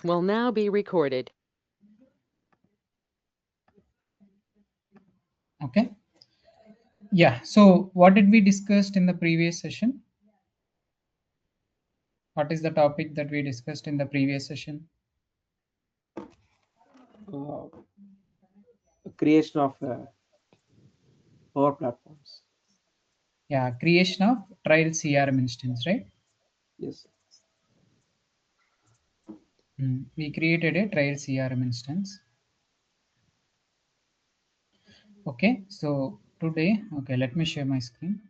will now be recorded. Okay. Yeah. So what did we discussed in the previous session? What is the topic that we discussed in the previous session? uh, Creation of Power Platforms. Yeah, creation of trial CRM instance, right? Yes. We created a trial CRM instance. Okay. So today, okay, let me share my screen.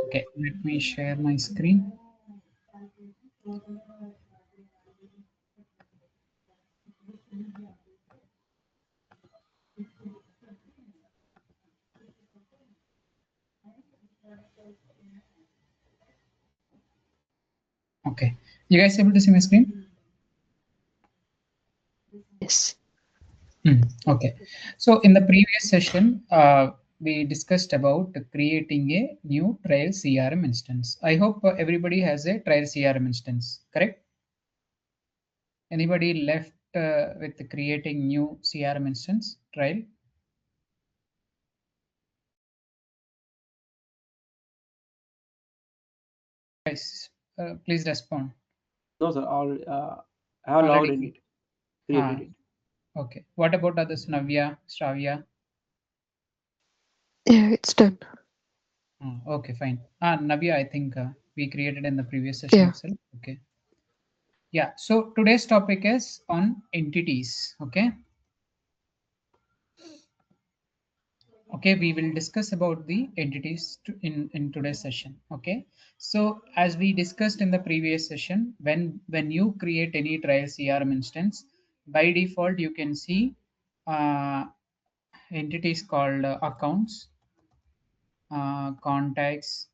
Okay, let me share my screen. Okay. You guys able to see my screen? Yes. Okay. So in the previous session, we discussed about creating a new trial CRM instance. I hope everybody has a trial CRM instance, correct? Anybody left with creating new CRM instance trial? Guys, please respond. No, sir. I have logged in Already. it, created it. Okay. What about others? Navya, Shravya? Yeah, it's done. Okay, fine. Navya, I think we created in the previous session Yeah. itself. Okay. Yeah. So today's topic is on entities. Okay. Okay, we will discuss about the entities in today's session. Okay. So as we discussed in the previous session, when you create any trial CRM instance, by default you can see uh, entities called accounts, contacts,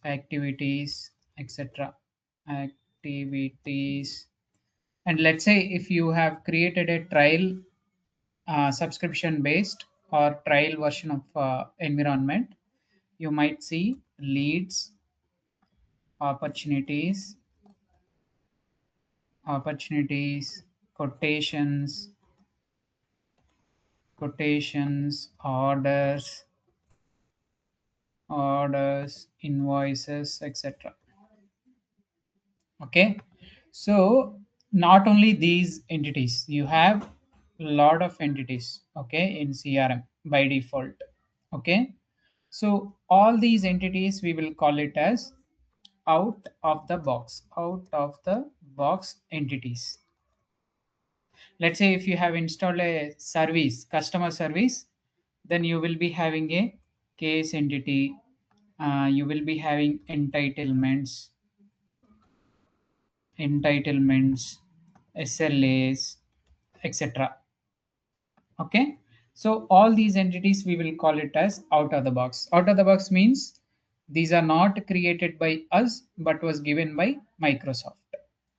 activities, etc. Activities. And let's say if you have created a trial subscription based or trial version of environment, you might see leads, opportunities, quotations, orders, invoices, etc. Okay. So not only these entities, you have a lot of entities, okay, in CRM by default. Okay. So all these entities we will call it as out of the box entities. Let's say if you have installed a service, customer service, then you will be having a case entity, you will be having entitlements, SLAs, etc. Okay. So all these entities we will call it as out of the box. Out of the box means these are not created by us but was given by Microsoft.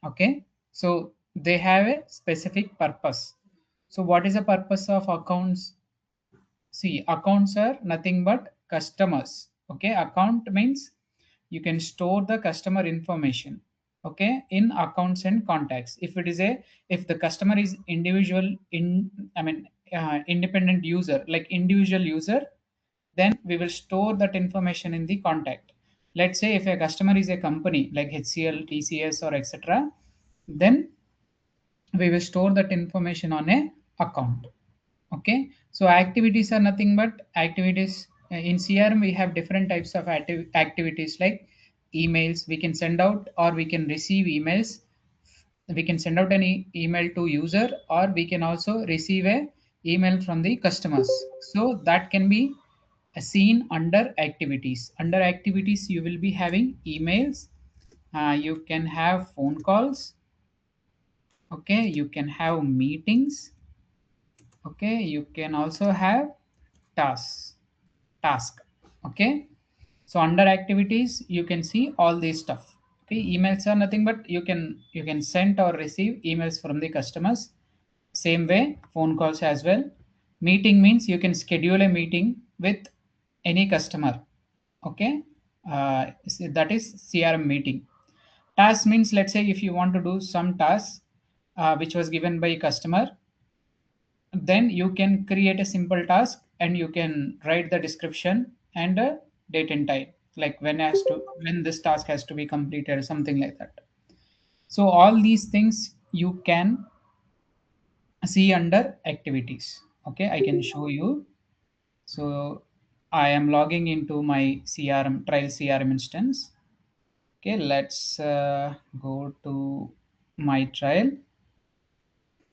Okay. So they have a specific purpose. So what is the purpose of accounts? See, accounts are nothing but customers. Okay. Account means you can store the customer information, okay, in accounts and contacts. If the customer is independent user, like individual user, then we will store that information in the contact. Let's say if a customer is a company like HCL, TCS, or etc., then we will store that information on a account. Okay. So activities are nothing but activities. In CRM we have different types of activities like emails. We can send out or we can receive emails. We can send out any email to user, or we can also receive a email from the customers. So that can be seen under activities. Under activities you will be having emails, you can have phone calls, okay, you can have meetings, okay, you can also have tasks task. Okay. So under activities you can see all this stuff. Okay, emails are nothing but you can send or receive emails from the customers. Same way, phone calls as well. Meeting means you can schedule a meeting with any customer. Okay, so that is CRM meeting. Task means, let's say if you want to do some task which was given by customer, then you can create a simple task and you can write the description and date and time, like when this task has to be completed, something like that. So all these things you can see under activities. Okay, I can show you. So I am logging into my CRM trial CRM instance. Okay, let's go to my trial.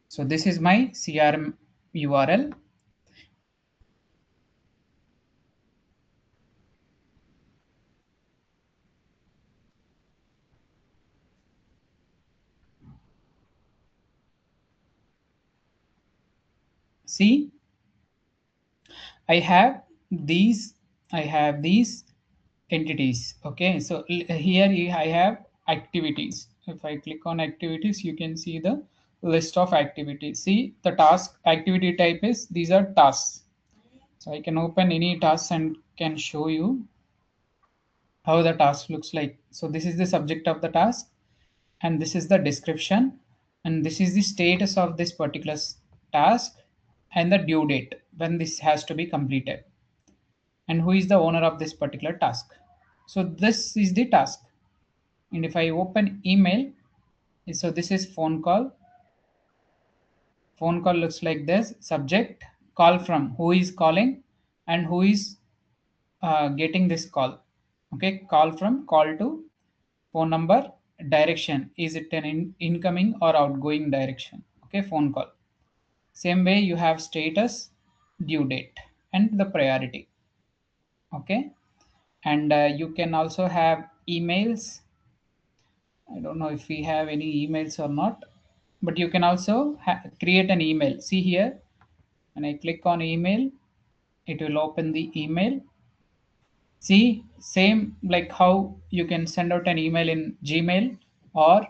So this is my CRM URL. See, I have these, I have these entities. Okay, so I have activities. If I click on activities, you can see the list of activities. See, the task activity type is, these are tasks. So I can open any task and can show you how the task looks like. So this is the subject of the task, and this is the description, and this is the status of this particular task, and the due date when this has to be completed, and who is the owner of this particular task. So this is the task. And if I open email, so this is phone call. Phone call looks like this: subject, call from, who is calling, and who is getting this call. Okay, call from, call to, phone number, direction, is it an incoming or outgoing direction. Okay, phone call. Same way you have status, due date, and the priority. Okay, and you can also have emails. I don't know if we have any emails or not, but you can also create an email. See here, when I click on email, it will open the email. See, same like how you can send out an email in Gmail or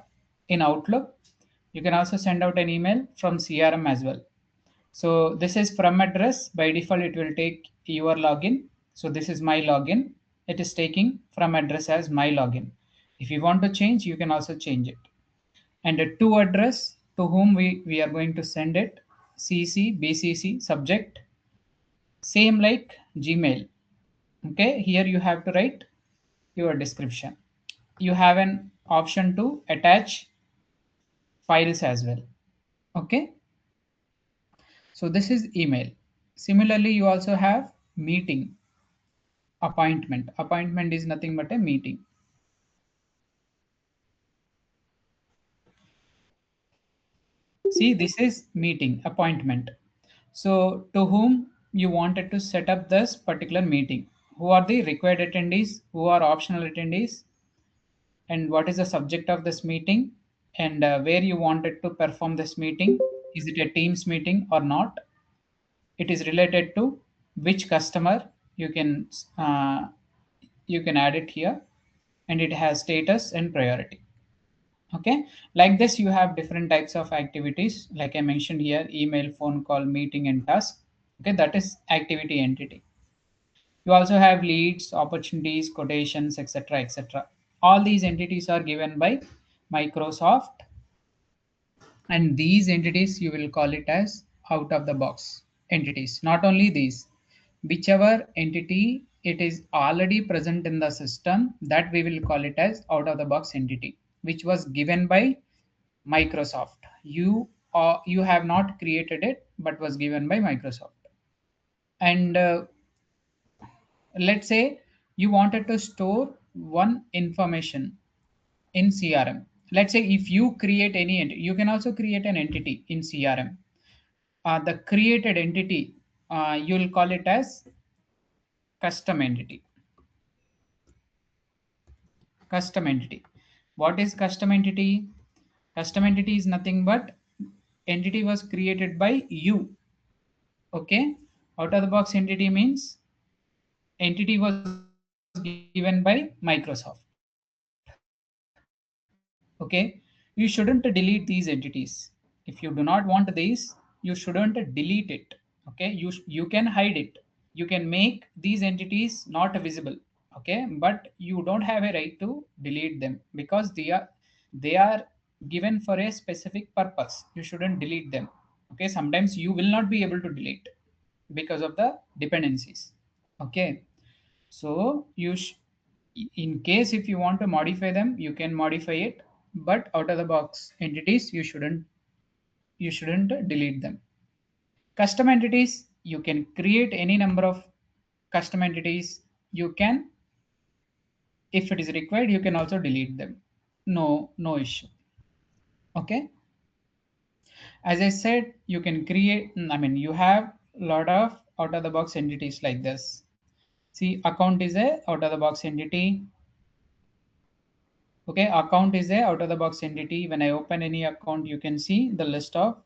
in Outlook, you can also send out an email from CRM as well. So this is from address. By default, it will take your login. So this is my login. It is taking from address as my login. If you want to change, you can also change it. And a to address, to whom we are going to send it, CC, BCC, subject, same like Gmail. Okay, here you have to write your description. You have an option to attach files as well. Okay, so this is email. Similarly, you also have meeting, appointment. Appointment is nothing but a meeting. See, this is meeting, appointment. So to whom you wanted to set up this particular meeting, who are the required attendees, who are optional attendees, and what is the subject of this meeting, and where you wanted to perform this meeting. Is it a Teams meeting or not? It is related to which customer. You can uh, you can add it here, and it has status and priority. Okay, like this you have different types of activities, like I mentioned here: email, phone call, meeting, and task. Okay, that is activity entity. You also have leads, opportunities, quotations, etc., etc. All these entities are given by Microsoft, and these entities you will call it as out of the box entities. Not only these, whichever entity it is already present in the system, that we will call it as out of the box entity, which was given by Microsoft. You have not created it, but was given by Microsoft. And let's say you wanted to store one information in CRM. Let's say if you create you can also create an entity in CRM. The created entity, you'll call it as custom entity. Custom entity. What is custom entity? Custom entity is nothing but entity was created by you. Okay. Out of the box entity means entity was given by Microsoft. Okay. Okay, you shouldn't delete these entities. If you do not want these, you shouldn't delete it. Okay, you can hide it. You can make these entities not visible. Okay, but you don't have a right to delete them because they are given for a specific purpose. You shouldn't delete them. Okay, sometimes you will not be able to delete because of the dependencies. Okay, so in case if you want to modify them, you can modify it, but out of the box entities you shouldn't delete them. Custom entities, you can create any number of custom entities. You can, if it is required, you can also delete them. No issue. Okay. As I said, you can create. I mean, you have a lot of out of the box entities like this. See, account is a out of the box entity. Okay, account is a out of the box entity. When I open any account, you can see the list of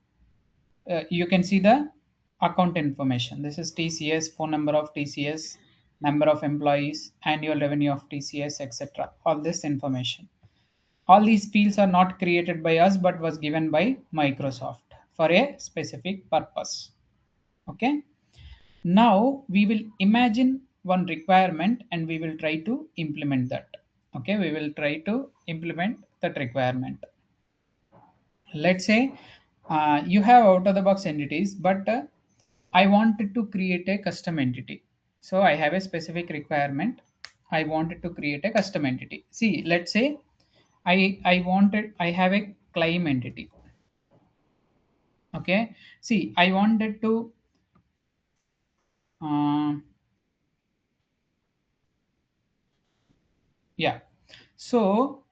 you can see the account information. This is TCS, phone number of TCS, number of employees, annual revenue of TCS, etc. All this information. All these fields are not created by us but was given by Microsoft for a specific purpose. Okay. Now we will imagine one requirement and we will try to implement that. Okay, we will try to implement that requirement. Let's say you have out of the box entities, but I wanted to create a custom entity. So I have a specific requirement. I wanted to create a custom entity. See, let's say I have a claim entity. Okay, see, I wanted to uh, yeah. So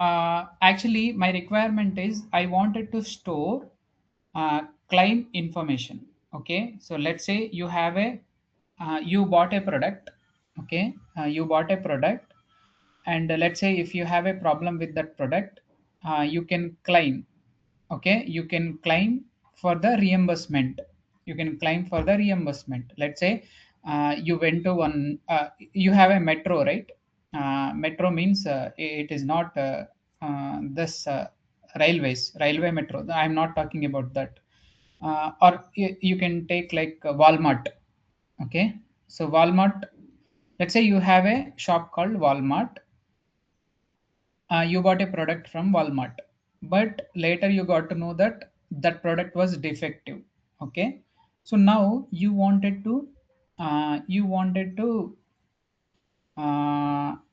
actually my requirement is I wanted to store claim information. Okay, so let's say you have a you bought a product. Okay, you bought a product, and let's say if you have a problem with that product, you can claim. Okay, you can claim for the reimbursement. You can claim for the reimbursement. Let's say you went to one you have a metro, right? Metro means it is not this railway metro. I'm not talking about that. Or you can take like Walmart. Okay, so Walmart, let's say you have a shop called Walmart. You bought a product from Walmart, but later you got to know that that product was defective. Okay, so now you wanted to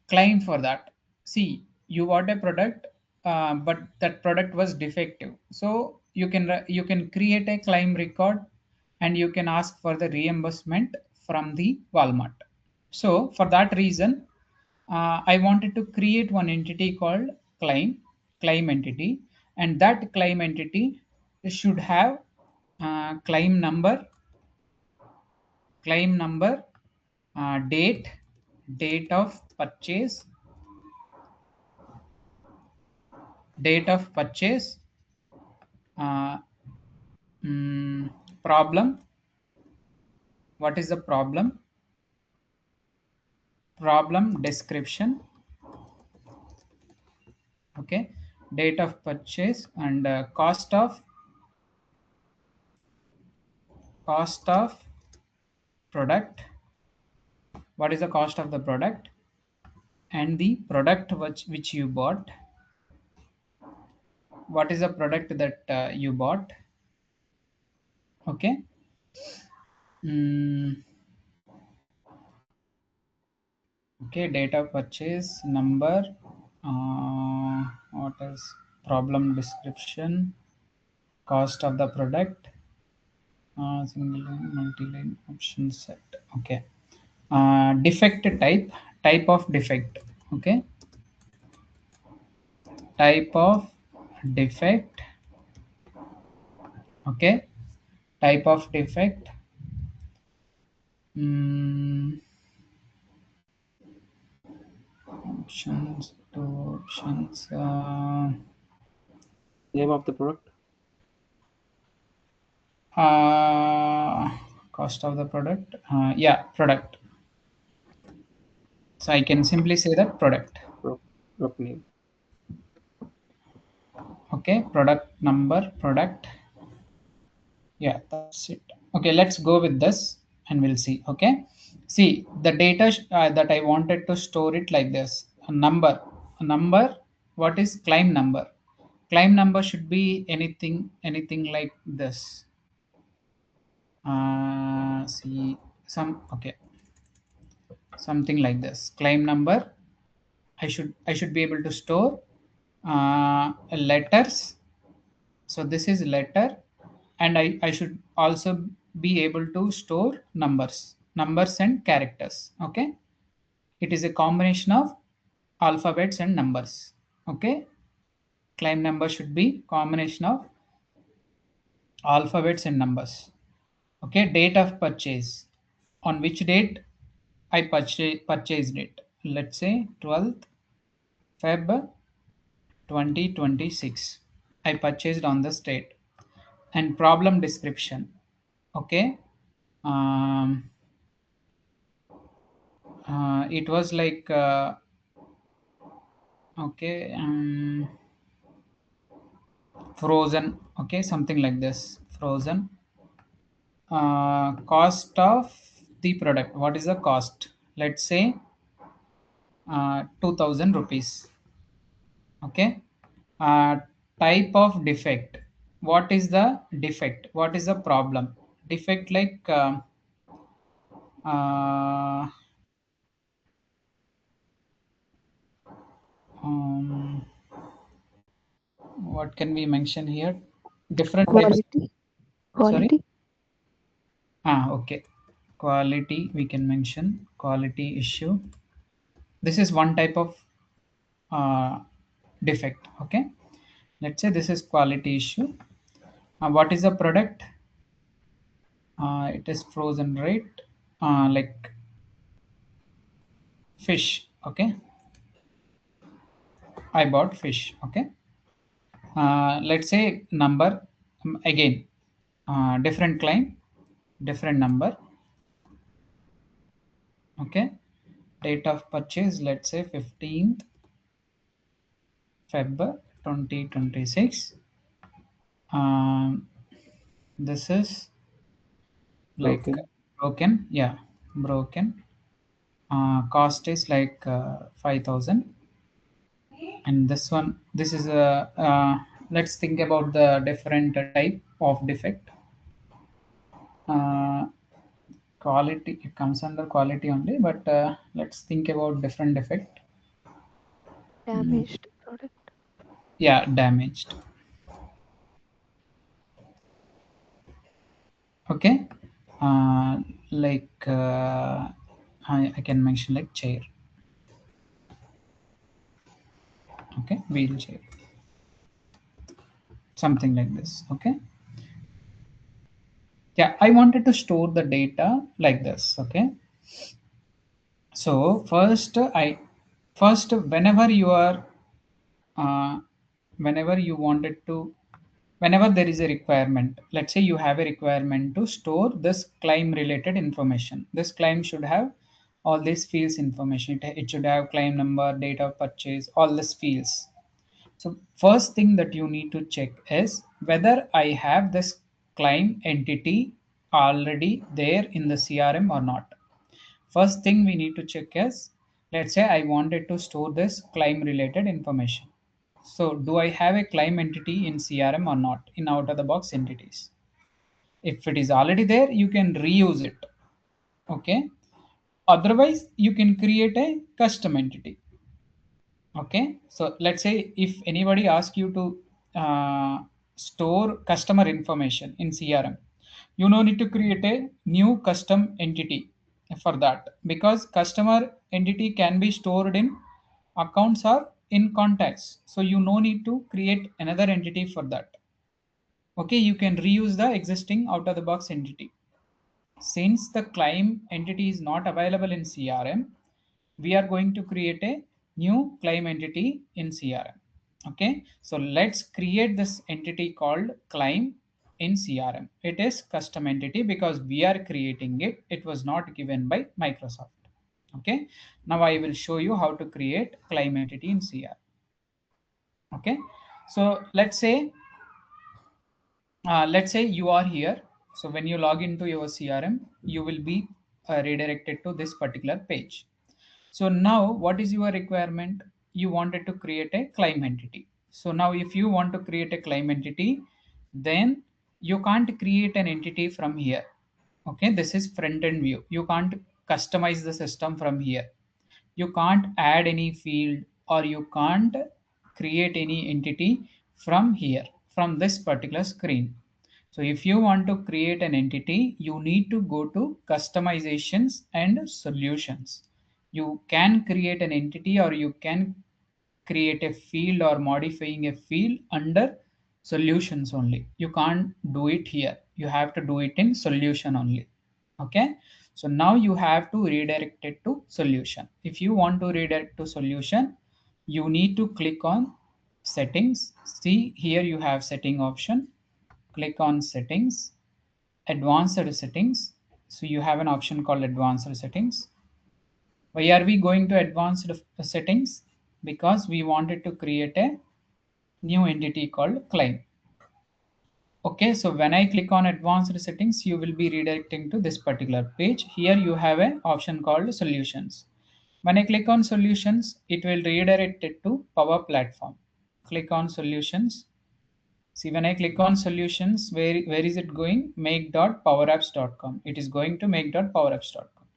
claim for that. See, you bought a product, but that product was defective. So you can create a claim record, and you can ask for the reimbursement from the Walmart. So for that reason, I wanted to create one entity called claim entity, and that claim entity should have claim number, claim number, date of purchase, date of purchase, uh, problem. What is the problem? Problem description. Okay, date of purchase and cost of product. What is the cost of the product? And the product which you bought. What is the product that you bought? Okay. Mm, okay, data purchase number. What is problem description? Cost of the product. Single line, multi-line option set. Okay. Defect type of defect. Okay, type of defect. Okay, type of defect. Mm, options, two options. Name of the product. Cost of the product. Yeah, product. So I can simply say that product. Product name. Okay, product number, product. Yeah, that's it. Okay, let's go with this and we'll see. Okay, see the data that I wanted to store it like this. A number. What is claim number? Claim number should be anything like this. See, okay, something like this. Claim number, I should be able to store letters. So this is letter, and I should also be able to store numbers and characters. Okay, it is a combination of alphabets and numbers. Okay, claim number should be combination of alphabets and numbers. Okay, date of purchase, on which date I purchased it. Let's say 12th Feb 2026. I purchased on the state. And problem description. Okay. Um, it was like okay, frozen. Okay, something like this. Frozen. Cost of the product. What is the cost? Let's say 2000 rupees. Okay. uh, Type of defect. What is the defect? What is the problem? Defect like uh, um, what can we mention here? Different types. Quality. Sorry. Quality. Okay, quality, we can mention quality issue. This is one type of uh, defect. Okay, let's say this is quality issue. What is the product? It is frozen, right? Like fish. Okay, I bought fish. Okay, let's say number, again, different claim, different number. Okay, date of purchase, let's say 15th Feb 2026. um, this is like Broken. broken. Yeah, broken. Cost is like 5000. And this is a let's think about the different type of defect. uh, Quality, it comes under quality only, but let's think about different defect. Mm, Damaged product. yeah, damaged. Okay, uh, like I can mention like chair. Okay, wheelchair, something like this. Okay, yeah, I wanted to store the data like this. Okay, so first whenever you are uh, whenever you wanted to whenever there is a requirement, let's say you have a requirement to store this claim related information. This claim should have all these fields information. It should have claim number, date of purchase, all these fields. So first thing that you need to check is whether I have this claim entity already there in the CRM or not. First thing we need to check is, let's say I wanted to store this claim related information. So do I have a claim entity in CRM or not in out of the box entities? If it is already there, you can reuse it. Okay. Otherwise, you can create a custom entity. Okay, so let's say if anybody asks you to store customer information in CRM, you no need to create a new custom entity for that, because customer entity can be stored in accounts or in contacts. So you no need to create another entity for that. Okay, you can reuse the existing out of the box entity. Since the claim entity is not available in CRM, we are going to create a new claim entity in CRM. Okay, so let's create this entity called claim in CRM. It is custom entity because we are creating it. It was not given by Microsoft. Okay, now I will show you how to create claim entity in CRM. Okay, So let's say you are here. So when you log into your CRM, you will be redirected to this particular page. So now what is your requirement? You wanted to create a claim entity. So now if you want to create a claim entity, then you can't create an entity from here. Okay, this is front end view. You can't customize the system from here. You can't add any field, or you can't create any entity from here, from this particular screen. So if you want to create an entity, you need to go to customizations and solutions. You can create an entity, or you can create a field or modifying a field under solutions only. You can't do it here. You have to do it in solution only. Okay. So now you have to redirect it to solution. If you want to redirect to solution, you need to click on settings. See here you have setting option. Click on settings, advanced settings. So you have an option called advanced settings. Why are we going to advanced settings? Because we wanted to create a new entity called claim. Okay, so when I click on advanced settings, you will be redirecting to this particular page. Here you have an option called solutions. When I click on solutions, it will redirect it to Power Platform. Click on solutions. See, when I click on solutions, where is it going? Make.powerapps.com. It is going to make.powerapps.com.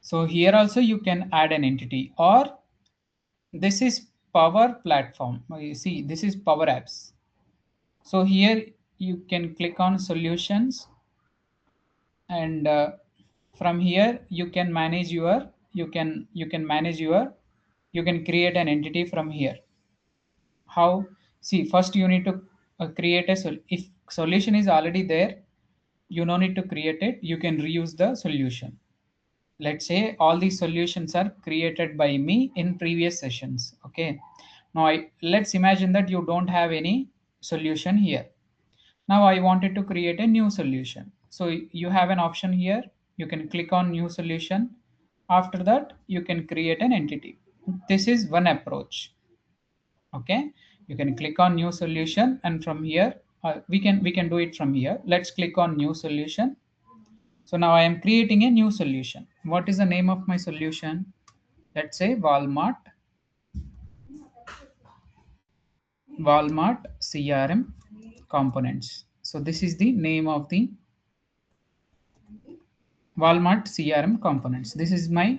So here also you can add an entity, or this is Power Platform. You see, this is Power Apps. So here you can click on solutions, and from here you can manage your, you can create an entity from here. How? See, first you need to create a if solution is already there, you no need to create it. You can reuse the solution. Let's say all these solutions are created by me in previous sessions. Okay, now let's imagine that you don't have any solution here. Now I wanted to create a new solution. So you have an option here. You can click on new solution. After that, you can create an entity. This is one approach. Okay, you can click on new solution, and from here we can do it from here. Let's click on new solution. So now I am creating a new solution. What is the name of my solution? Let's say Walmart CRM components. So this is the name of the Walmart CRM components. This is my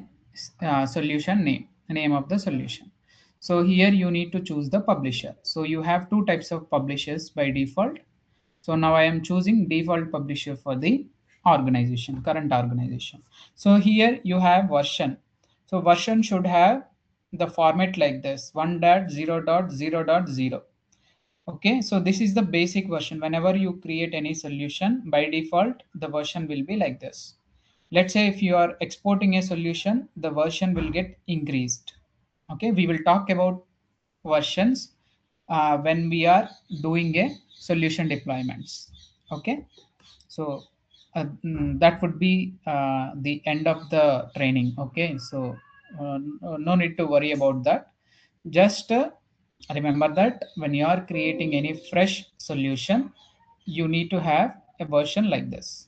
solution name of the solution. So here you need to choose the publisher. So you have two types of publishers by default. So now I am choosing default publisher for the organization, current organization. So here you have version. So version should have the format like this: 1.0.0.0. Okay, so this is the basic version. Whenever you create any solution, by default, the version will be like this. Let's say if you are exporting a solution, the version will get increased. Okay, we will talk about versions when we are doing a solution deployments. Okay, so that would be the end of the training. Okay, so no need to worry about that. Just remember that when you are creating any fresh solution, you need to have a version like this.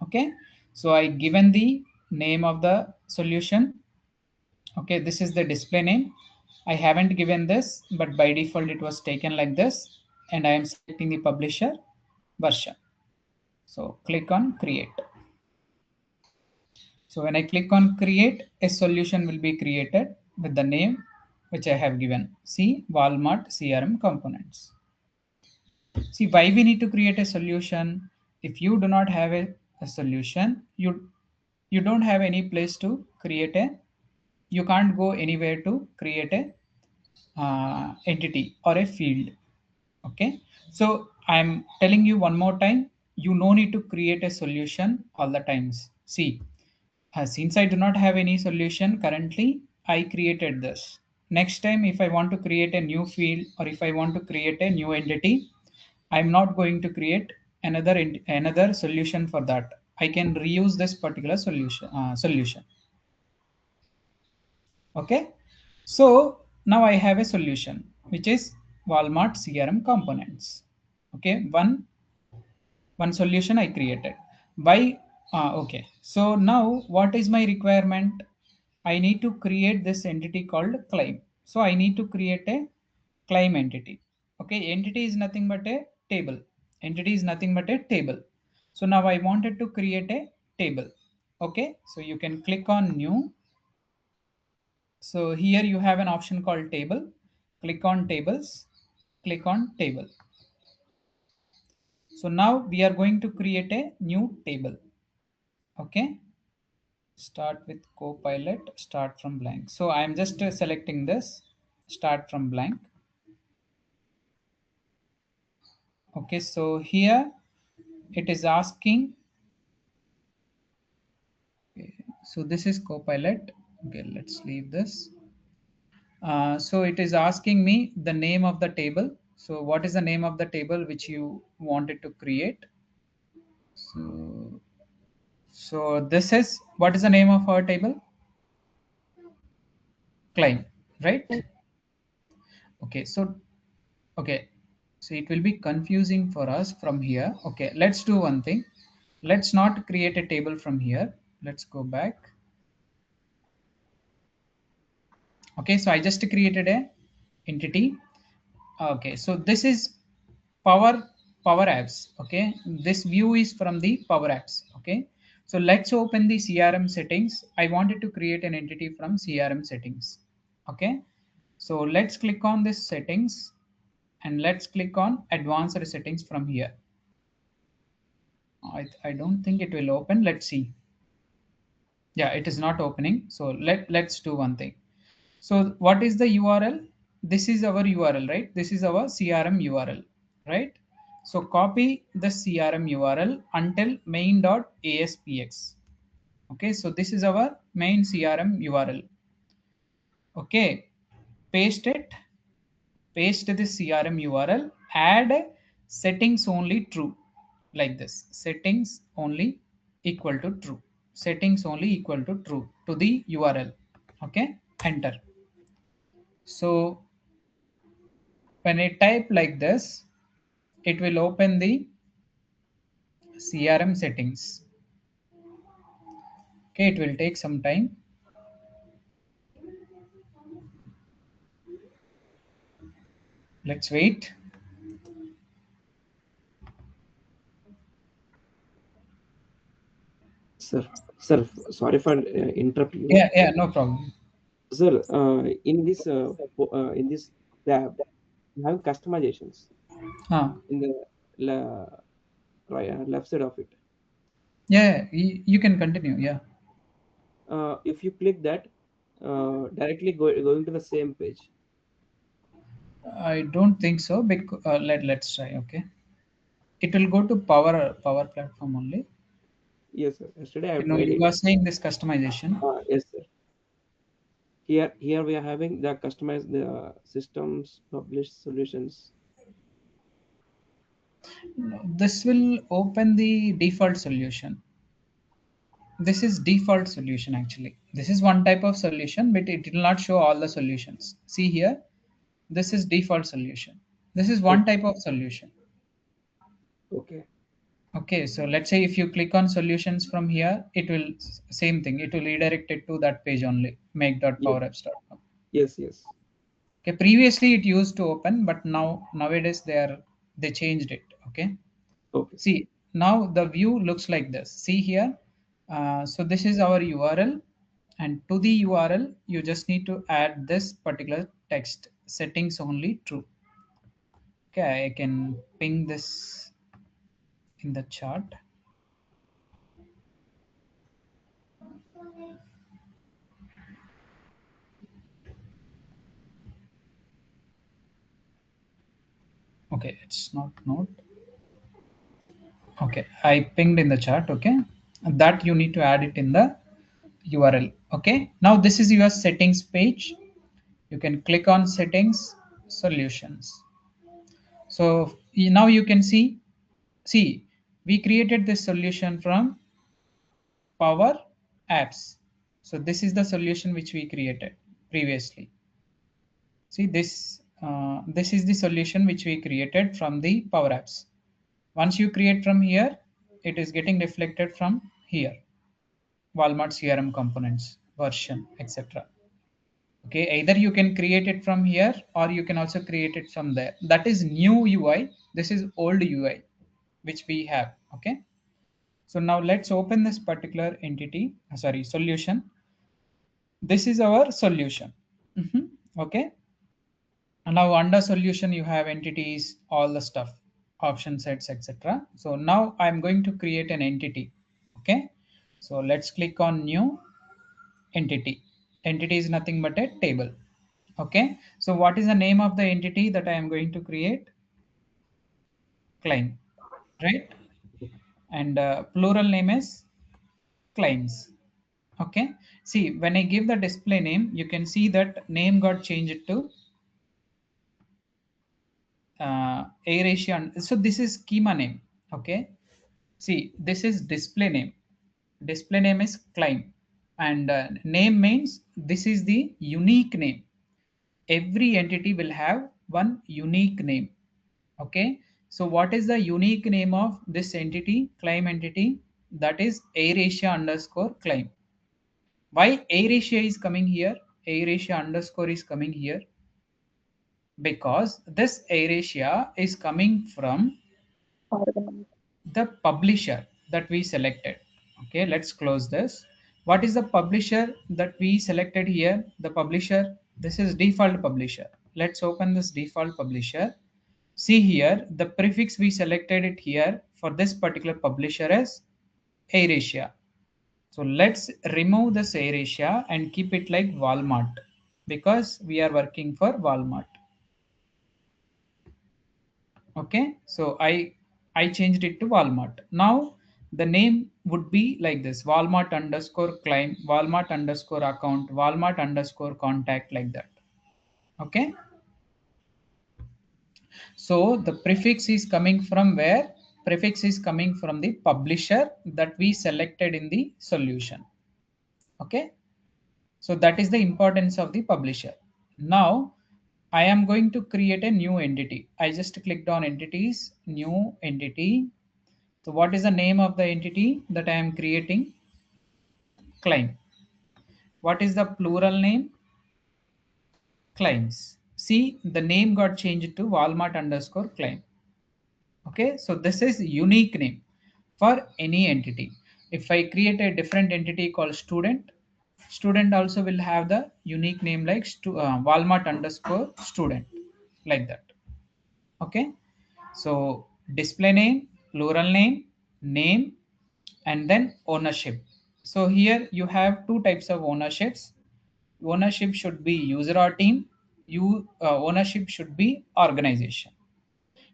Okay, so I given the name of the solution. Okay, this is the display name. I haven't given this, but by default it was taken like this, and I am selecting the publisher version. So click on create. So when I click on create, a solution will be created with the name which I have given. See, Walmart CRM components. See, why we need to create a solution? If you do not have a solution, you don't have any place to create a, you can't go anywhere to create a entity or a field. Okay, so I'm telling you one more time, you no need to create a solution all the times. See, since I do not have any solution currently, I created this. Next time, if I want to create a new field, or if I want to create a new entity, I'm not going to create another solution for that. I can reuse this particular solution. Okay, so now I have a solution which is Walmart CRM components. Okay, one solution I created. Why? Okay. So now what is my requirement? I need to create this entity called claim. So I need to create a claim entity. Okay, entity is nothing but a table. Entity is nothing but a table. So now I wanted to create a table. Okay, so you can click on new. So here you have an option called table. Click on tables. Click on table. So now we are going to create a new table. Okay, start with Copilot, start from blank. So I am just selecting this, start from blank. Okay, so here it is asking, okay, so this is Copilot. Okay, let's leave this. So it is asking me the name of the table. So what is the name of the table which you wanted to create? So this is, what is the name of our table? Claim, right? Okay, so okay, so it will be confusing for us from here. Okay, let's do one thing. Let's not create a table from here. Let's go back. Okay, so I just created a entity. Okay, so this is power power apps. Okay, this view is from the power apps. Okay, so let's open the CRM settings. I wanted to create an entity from CRM settings. Okay, so let's click on this settings and let's click on advanced settings from here. I don't think it will open. Let's see. Yeah, it is not opening. So let's do one thing. So what is the URL? This is our URL, right? This is our CRM URL, right? So copy the CRM URL until main.aspx. Okay, so this is our main CRM URL. Okay, paste it, paste the CRM URL, add settings only true, like this. Settings only equal to true. Settings only equal to true to the URL. Okay, enter. So when I type like this, it will open the CRM settings. Okay, it will take some time. Let's wait. Sir, sorry for interrupt you. Yeah, yeah, no problem. Sir, in this tab, you have customizations in the left side of it. Yeah, you can continue. Yeah, If you click that, directly going to the same page. I don't think so. Because, let's try. Okay, it will go to power platform only. Yes, sir. Yesterday I You know, tried you it. are saying this customization. Yes, sir. Here we are having the customized the systems published solutions. No, this will open the default solution. This is default solution actually. This is one type of solution, but it will not show all the solutions. See here, this is default solution. This is one Okay. type of solution. Okay. Okay, so let's say if you click on solutions from here, it will same thing. It will redirect it to that page only, Yes. make.powerapps.com. Yes. Yes. Okay, previously it used to open, but nowadays they changed it. Okay, Okay. see now the view looks like this. See here, so this is our URL, and to the URL you just need to add this particular text: settings only true. Okay, I can ping this in the chart. Okay, it's not node. Okay, I pinged in the chat. Okay, that you need to add it in the URL. Okay, now this is your settings page. You can click on settings, solutions. So now you can see, we created this solution from Power Apps. So this is the solution which we created previously. See this is the solution which we created from the Power Apps. Once you create from here, it is getting reflected from here, Walmart CRM components, version, etc. Okay, either you can create it from here or you can also create it from there. That is new UI. This is old UI, which we have. Okay. So now let's open this particular entity, sorry, solution. This is our solution. Okay. And now under solution, you have entities, all the stuff, option sets, etc. So now I'm going to create an entity. Okay. So let's click on new entity. Entity is nothing but a table. Okay. So what is the name of the entity that I am going to create? Claim, right? And plural name is claims. Okay. See, when I give the display name, you can see that name got changed to A ratio. So this is schema name. Okay. See, this is display name. Display name is claim, and name means this is the unique name. Every entity will have one unique name. Okay. So what is the unique name of this entity, claim entity? That is A ratio underscore claim. Why A ratio is coming here? A ratio underscore is coming here because this A ratio is coming from the publisher that we selected. Okay, let's close this. What is the publisher that we selected here? The publisher, this is default publisher. Let's open this default publisher. See here, the prefix we selected it here for this particular publisher is AirAsia. So let's remove this AirAsia and keep it like Walmart because we are working for Walmart. Okay, so I changed it to Walmart. Now the name would be like this: Walmart underscore claim, Walmart underscore account, Walmart underscore contact, like that. Okay, so the prefix is coming from where? Prefix is coming from the publisher that we selected in the solution. Okay, so that is the importance of the publisher. Now I am going to create a new entity. I just clicked on entities, new entity. So what is the name of the entity that I am creating? Claim. What is the plural name? Claims. See, the name got changed to Walmart underscore claim. Okay, so this is unique name for any entity. If I create a different entity called student, student also will have the unique name like Walmart underscore student, like that. Okay, so display name, plural name, name, and then ownership. So here you have two types of ownerships. Ownership should be user or team. Ownership should be organization.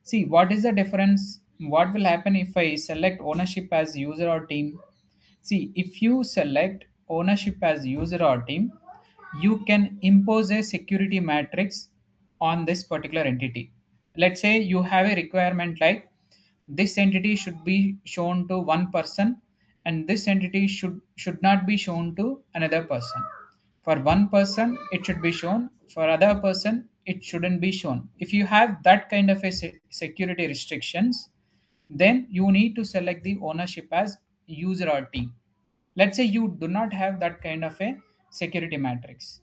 See, what is the difference? What will happen if I select ownership as user or team? See, if you select ownership as user or team, you can impose a security matrix on this particular entity. Let's say you have a requirement like this entity should be shown to one person and this entity should not be shown to another person. For one person it should be shown, for other person it shouldn't be shown. If you have that kind of a security restrictions, then you need to select the ownership as user or team. Let's say you do not have that kind of a security matrix.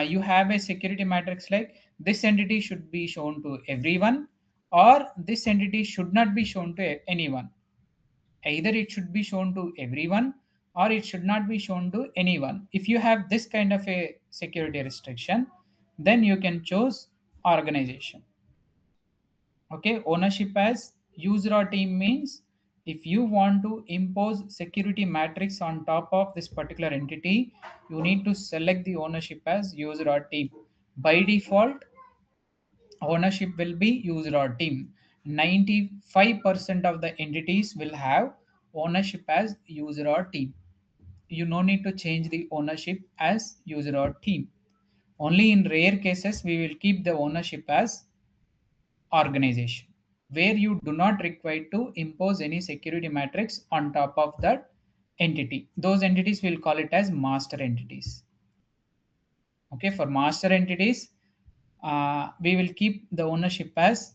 You have a security matrix like this entity should be shown to everyone or this entity should not be shown to anyone. Either it should be shown to everyone or it should not be shown to anyone. If you have this kind of a security restriction, then you can choose organization. Okay, ownership as user or team means if you want to impose security matrix on top of this particular entity, you need to select the ownership as user or team. By default, ownership will be user or team. 95% of the entities will have ownership as user or team. You no need to change the ownership as user or team. Only in rare cases we will keep the ownership as organization, where you do not require to impose any security matrix on top of that entity. Those entities will call it as master entities. Okay, for master entities, we will keep the ownership as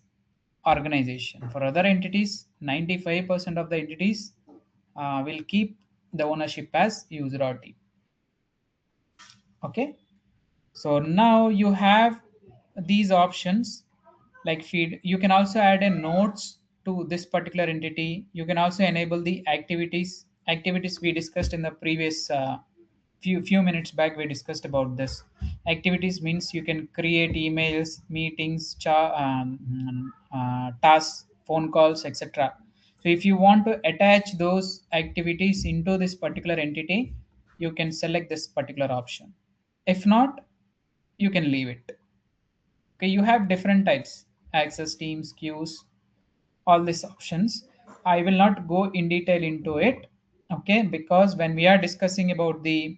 organization. For other entities, 95% of the entities will keep the ownership as user or team. Okay, so now you have these options like feed. You can also add a notes to this particular entity. You can also enable the activities we discussed in the previous few minutes back. We discussed about this. Activities means you can create emails, meetings, tasks, phone calls, etc. So if you want to attach those activities into this particular entity, you can select this particular option. If not, you can leave it. Okay, you have different types: access, teams, queues, all these options. I will not go in detail into it, okay, because when we are discussing about the,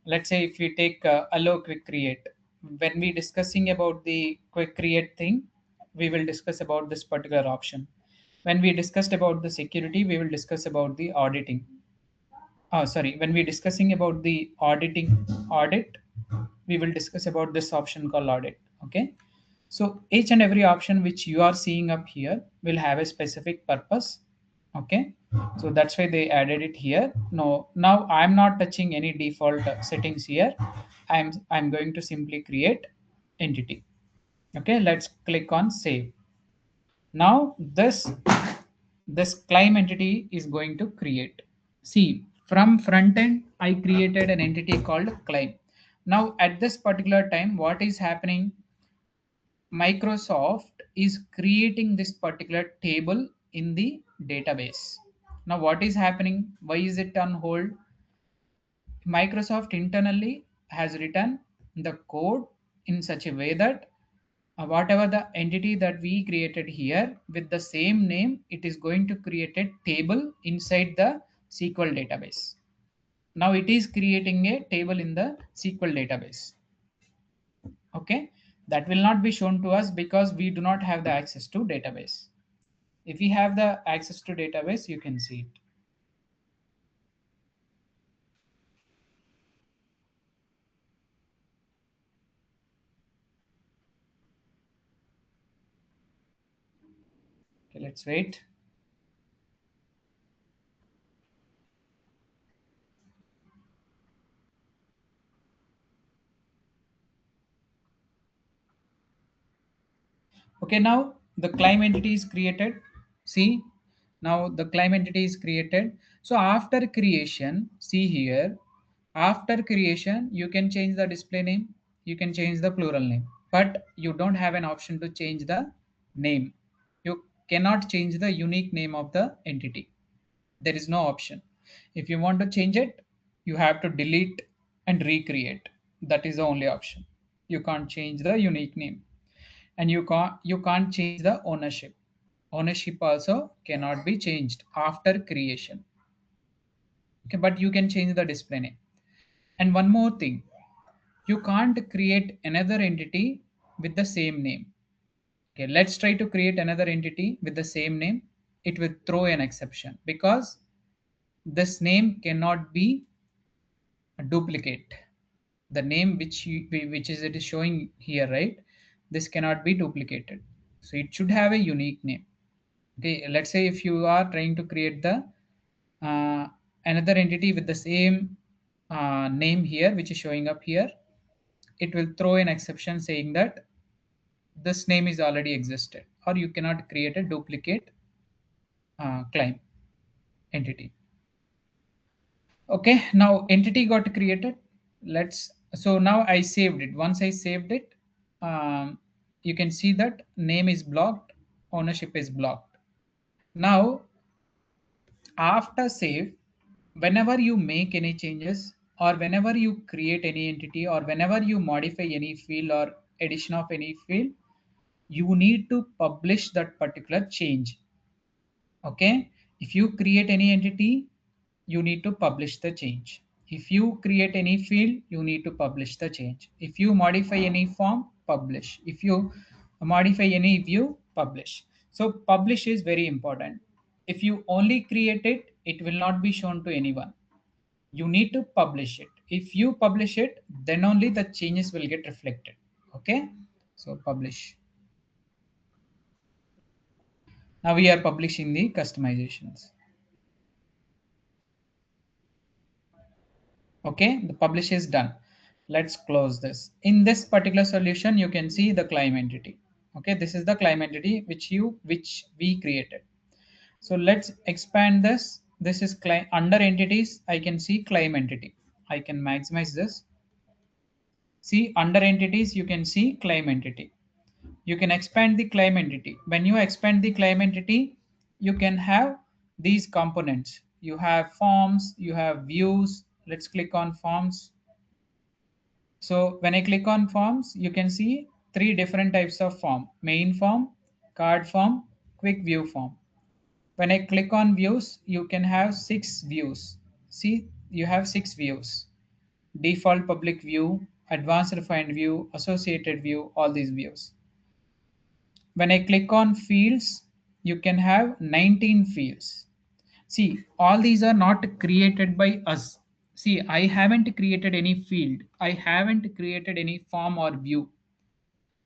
let's say if we take allow quick create, when we discussing about the quick create thing, we will discuss about this particular option. When we discussed about the security, we will discuss about the auditing. Sorry, when we're discussing about the audit, we will discuss about this option called audit. Okay, so each and every option which you are seeing up here will have a specific purpose. Okay, so that's why they added it here. No, now I'm not touching any default settings here. I'm going to simply create entity. Okay, let's click on save. Now this claim entity is going to create. See, from front end, I created an entity called claim. Now, at this particular time, what is happening? Microsoft is creating this particular table in the database. Now, what is happening? Why is it on hold? Microsoft internally has written the code in such a way that whatever the entity that we created here with the same name, it is going to create a table inside the SQL database. Now it is creating a table in the SQL database. Okay, that will not be shown to us because we do not have the access to database. If we have the access to database, you can see it. Okay, let's wait. Okay, now the claim entity is created. See, now the claim entity is created. So after creation, see here, after creation, you can change the display name, you can change the plural name, but you don't have an option to change the name. You cannot change the unique name of the entity. There is no option. If you want to change it, you have to delete and recreate. That is the only option. You can't change the unique name, and you can't change the ownership. Ownership also cannot be changed after creation. Okay, but you can change the display name. And one more thing, you can't create another entity with the same name. Okay, let's try to create another entity with the same name. It will throw an exception because this name cannot be a duplicate. The name which is it is showing here, right? This cannot be duplicated. So it should have a unique name. Okay, let's say if you are trying to create the uh, another entity with the same name here, which is showing up here, it will throw an exception saying that this name is already existed, or you cannot create a duplicate claim entity. Okay, now entity got created. Let's, so now I saved it. Once I saved it, you can see that name is blocked, ownership is blocked. Now after save, whenever you make any changes, or whenever you create any entity, or whenever you modify any field or addition of any field, you need to publish that particular change. Okay, if you create any entity, you need to publish the change. If you create any field, you need to publish the change. If you modify any form, publish. If you modify any view, publish. So publish is very important. If you only create it, it will not be shown to anyone. You need to publish it. If you publish it, then only the changes will get reflected. Okay, So publish. Now we are publishing the customizations. Okay, the publish is done. Let's close this. In this particular solution, you can see the claim entity. Okay, this is the claim entity which we created. So let's expand this. This is claim under entities. I can see claim entity. I can maximize this. See under entities, you can see claim entity. You can expand the claim entity. When you expand the claim entity, you can have these components. You have forms, you have views. Let's click on forms. So when I click on forms, you can see three different types of form: main form, card form, quick view form. When I click on views, you can have 6 views. See, you have 6 views: default public view, advanced refined view, associated view, all these views. When I click on fields, you can have 19 fields. See, all these are not created by us. See, I haven't created any field. I haven't created any form or view.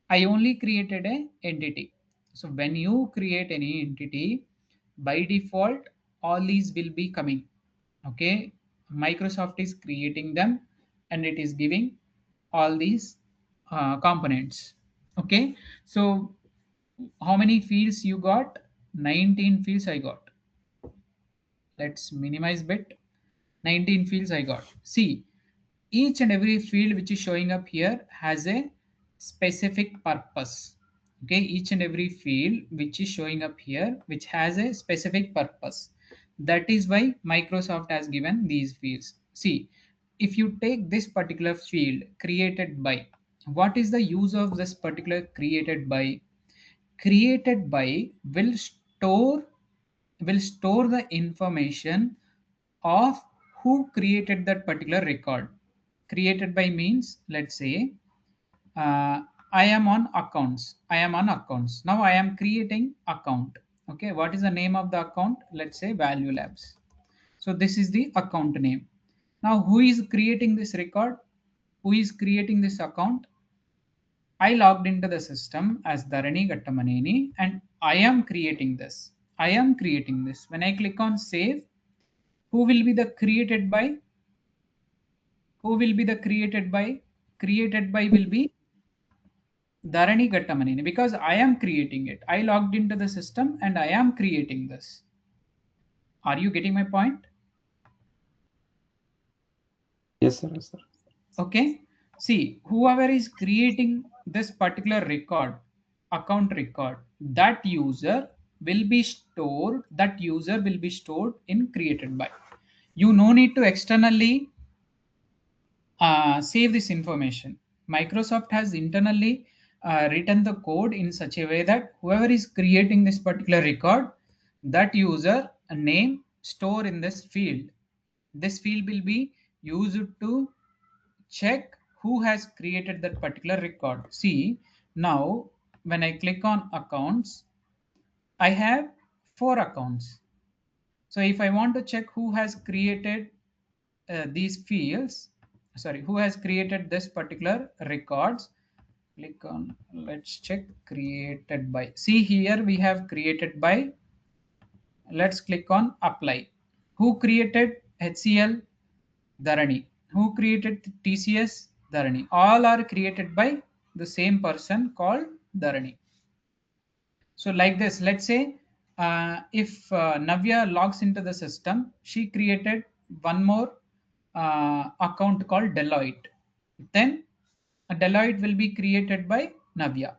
I only created a entity. So when you create any entity, by default, all these will be coming. Okay, Microsoft is creating them and it is giving all these components. Okay, so how many fields you got? 19 fields I got. Let's minimize bit. 19 fields I got. See, each and every field which is showing up here has a specific purpose. Okay, each and every field which is showing up here which has a specific purpose. That is why Microsoft has given these fields. See, if you take this particular field created by, what is the use of this particular created by? Created by will store the information of who created that particular record. Created by means, let's say, I am on accounts. I am on accounts. Now I am creating account. Okay, what is the name of the account? Let's say Value Labs. So this is the account name. Now who is creating this record? Who is creating this account? I logged into the system as Dharani Gattamaneni and I am creating this. I am creating this. When I click on save, who will be the created by? Who will be the created by? Created by will be Dharani Gattamaneni because I am creating it. I logged into the system and I am creating this. Are you getting my point? Yes, sir. Yes, sir. Okay. See, whoever is creating this particular record, account record, that user will be stored. That user will be stored in created by. You no need to externally save this information. Microsoft has internally written the code in such a way that whoever is creating this particular record, that user name store in this field. This field will be used to check who has created that particular record. See, now when I click on accounts, I have 4 accounts. So if I want to check who has created these fields, sorry, who has created this particular records, click on, let's check created by. See here we have created by. Let's click on apply. Who created HCL? Dharani. Who created TCS? Dharani. All are created by the same person called Dharani. So like this, let's say if Navya logs into the system, she created one more account called Deloitte. Then a Deloitte will be created by Navya.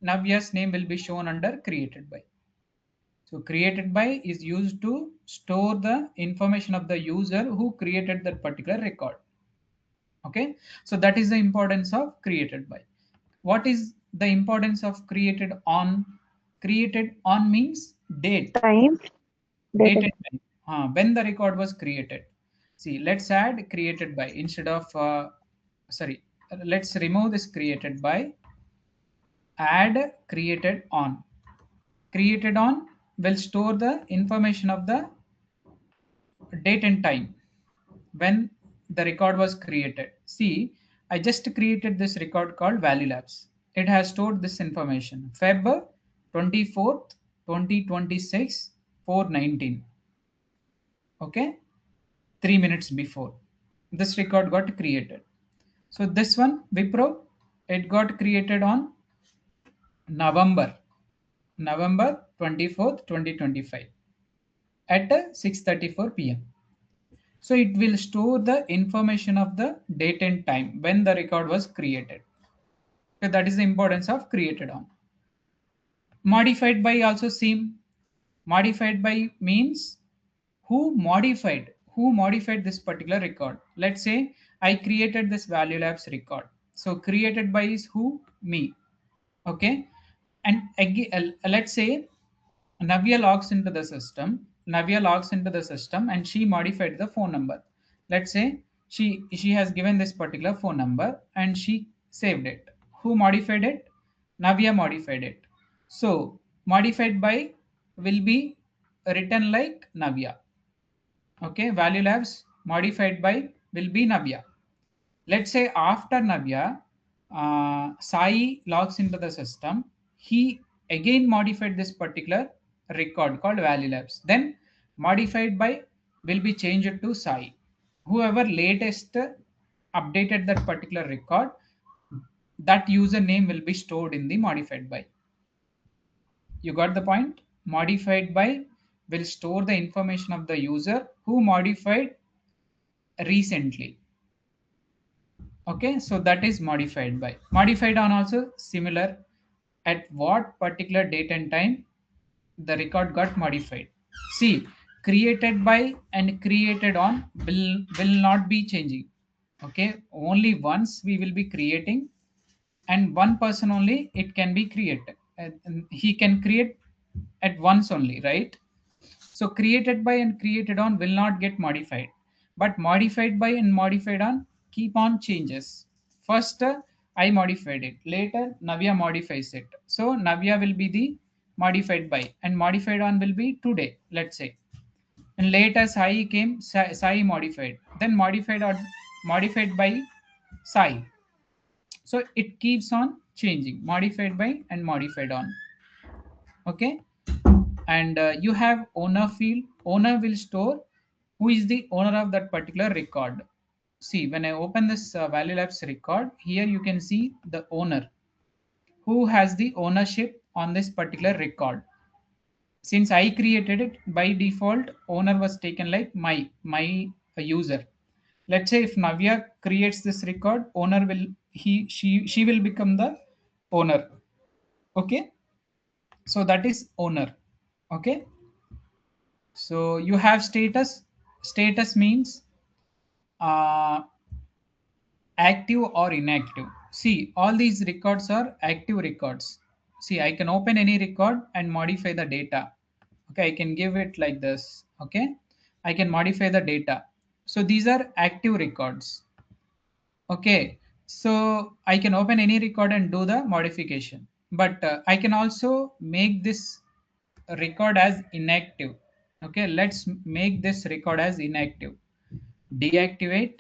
Navya's name will be shown under created by. So created by is used to store the information of the user who created that particular record. Okay, so that is the importance of created by. What is the importance of created on? Created on means date. Time, Date data. and time. When the record was created. See, let's add created by instead of sorry, let's remove this created by. Add created on. Created on will store the information of the date and time when the record was created. See, I just created this record called Value Labs. it has stored this information. Feb 24th, 2026, 4:19. Okay, 3 minutes before. This record got created. So this one, Wipro, it got created on November, November 24th, 2025 at 6:34 p.m. So it will store the information of the date and time when the record was created. So that is the importance of created on. Modified by also same. Modified by means who modified this particular record. Let's say I created this value labs record. So created by is who? Me. Okay. And again, let's say Navya logs into the system. Navya logs into the system and she modified the phone number. Let's say she has given this particular phone number and she saved it. Who modified it? Navya modified it. So modified by will be written like Navya. Okay, value labs modified by will be Navya. Let's say after Navya, Sai logs into the system, he again modified this particular record called value labs. Then modified by will be changed to Sai. Whoever latest updated that particular record, that username will be stored in the modified by. You got the point? Modified by will store the information of the user who modified recently. Okay, so that is modified by. Modified on also similar. At what particular date and time the record got modified. See, created by and created on will not be changing. Okay, only once we will be creating, and one person only it can be created. And he can create at once only, right? So created by and created on will not get modified, but modified by and modified on keep on changes. First, I modified it. Later, Navya modifies it. So Navya will be the modified by, and modified on will be today. Let's say, and later Sai came. Sai modified. Then modified by Sai. So it keeps on changing. Modified by and modified on. Okay, and you have owner field. Owner will store who is the owner of that particular record. See, when I open this value labs record, here you can see the owner who has the ownership on this particular record. Since I created it, by default owner was taken like my user. Let's say if Navya creates this record, owner will she will become the owner. Okay, so that is owner. Okay, so you have status. Status means uh, active or inactive. See, all these records are active records. See, I can open any record and modify the data. Okay, I can give it like this. Okay, I can modify the data. So these are active records. Okay, so I can open any record and do the modification. But I can also make this record as inactive. Okay, let's make this record as inactive. Deactivate,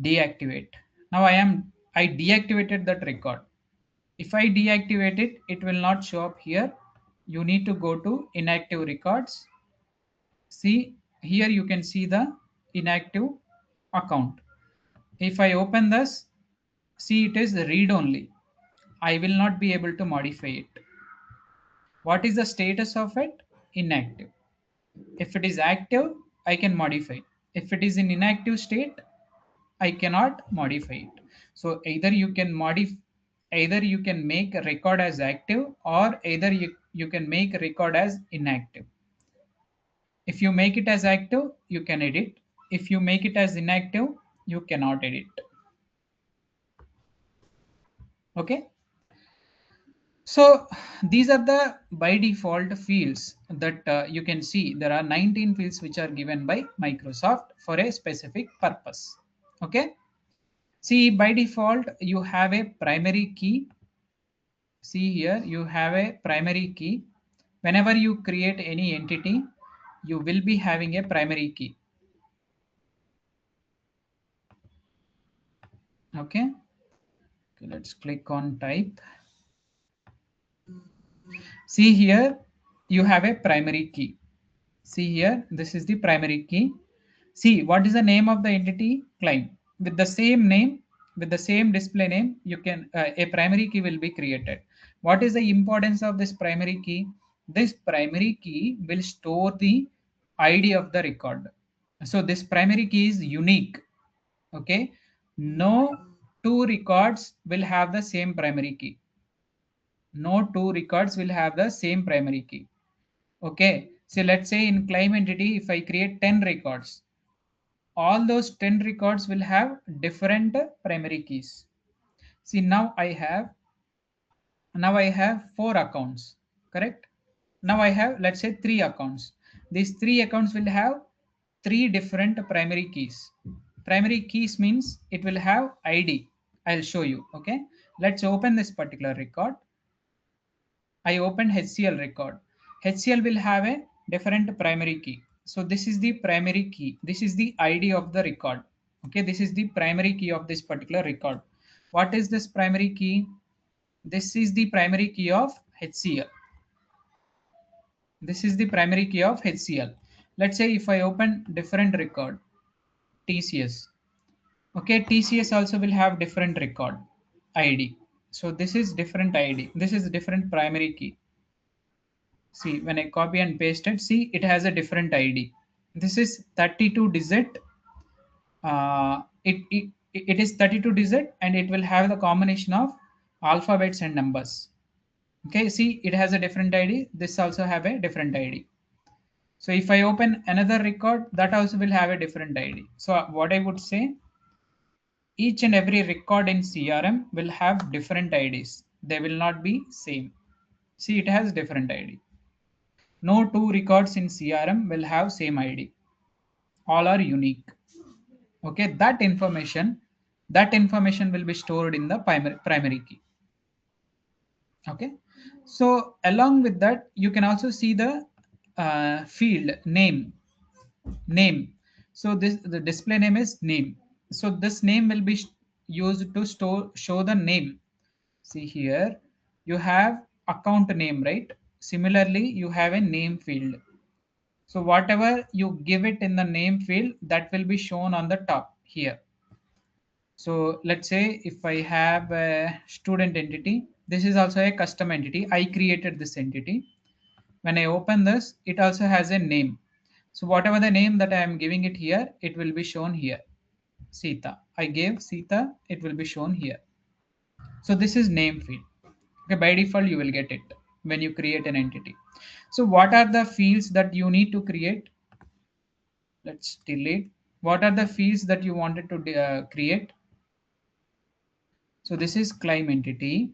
deactivate. Now I deactivated that record. If I deactivate it, it will not show up here. You need to go to inactive records. See, here you can see the inactive account. If I open this, see, it is read only. I will not be able to modify it. What is the status of it? Inactive. If it is active, I can modify. If it is in inactive state, I cannot modify it. So either you can make a record as active, or either you can make a record as inactive. If you make it as active, you can edit. If you make it as inactive, you cannot edit. Okay, so these are the by default fields that you can see. There are 19 fields which are given by Microsoft for a specific purpose. Okay, see, by default you have a primary key. See, here you have a primary key. Whenever you create any entity, you will be having a primary key. Okay, Okay, let's click on type. See here, you have a primary key. See here, this is the primary key. See, what is the name of the entity? Claim. With the same name, with the same display name, you can a primary key will be created. What is the importance of this primary key? This primary key will store the ID of the record. So this primary key is unique. Okay, no two records will have the same primary key. No two records will have the same primary key. Okay, so let's say in claim entity, if I create 10 records, all those 10 records will have different primary keys. See, now I have 4 accounts, correct? Now I have, let's say, 3 accounts. These 3 accounts will have 3 different primary keys. Primary keys means it will have ID. I'll show you. Okay, let's open this particular record. I opened HCL record. HCL will have a different primary key. So this is the primary key. This is the ID of the record. Okay, this is the primary key of this particular record. What is this primary key? This is the primary key of HCL. This is the primary key of HCL. Let's say if I open different record, TCS. Okay, TCS also will have different record ID. So this is different ID. This is different primary key. See, when I copy and paste it, see, it has a different ID. This is 32 digit. It is 32 digit and it will have the combination of alphabets and numbers. Okay, see, it has a different ID. This also have a different ID. So if I open another record, that also will have a different ID. So what I would say, each and every record in CRM will have different IDs. They will not be same. See, it has different ID. No two records in CRM will have same ID. All are unique. Okay, that information will be stored in the primary key. Okay, so along with that, you can also see the field name. So this the display name is name. So this name will be used to show the name. See here, you have account name, right? Similarly, you have a name field. So whatever you give it in the name field, that will be shown on the top here. So let's say if I have a student entity, this is also a custom entity. I created this entity. When I open this, it also has a name. So whatever the name that I am giving it here, it will be shown here. Sita. I gave Sita, it will be shown here. So this is name field. Okay, by default you will get it when you create an entity. So what are the fields that you need to create? Let's delete. What are the fields that you wanted to create? So this is claim entity.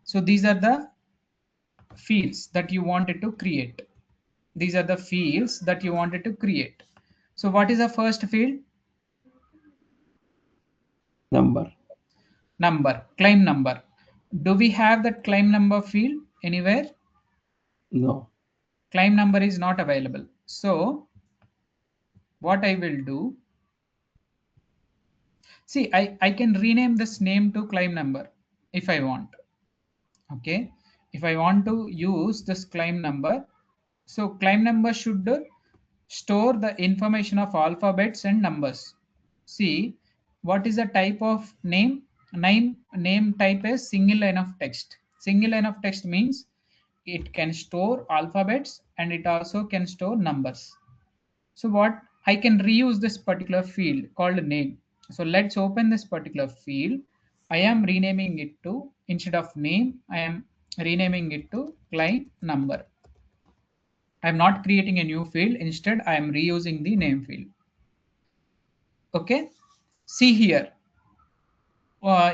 So these are the fields that you wanted to create. These are the fields that you wanted to create. So what is the first field? Number. Number, claim number. Do we have that claim number field anywhere? No. Claim number is not available. So what I will do, see, I can rename this name to claim number if I want. Okay, if I want to use this claim number, so claim number should store the information of alphabets and numbers. See, what is the type of name type is single line of text. Single line of text means it can store alphabets and it also can store numbers. So what, I can reuse this particular field called name. So let's open this particular field. I am renaming it to, instead of name, I am renaming it to client number. I am not creating a new field. Instead, I am reusing the name field. Okay. See here.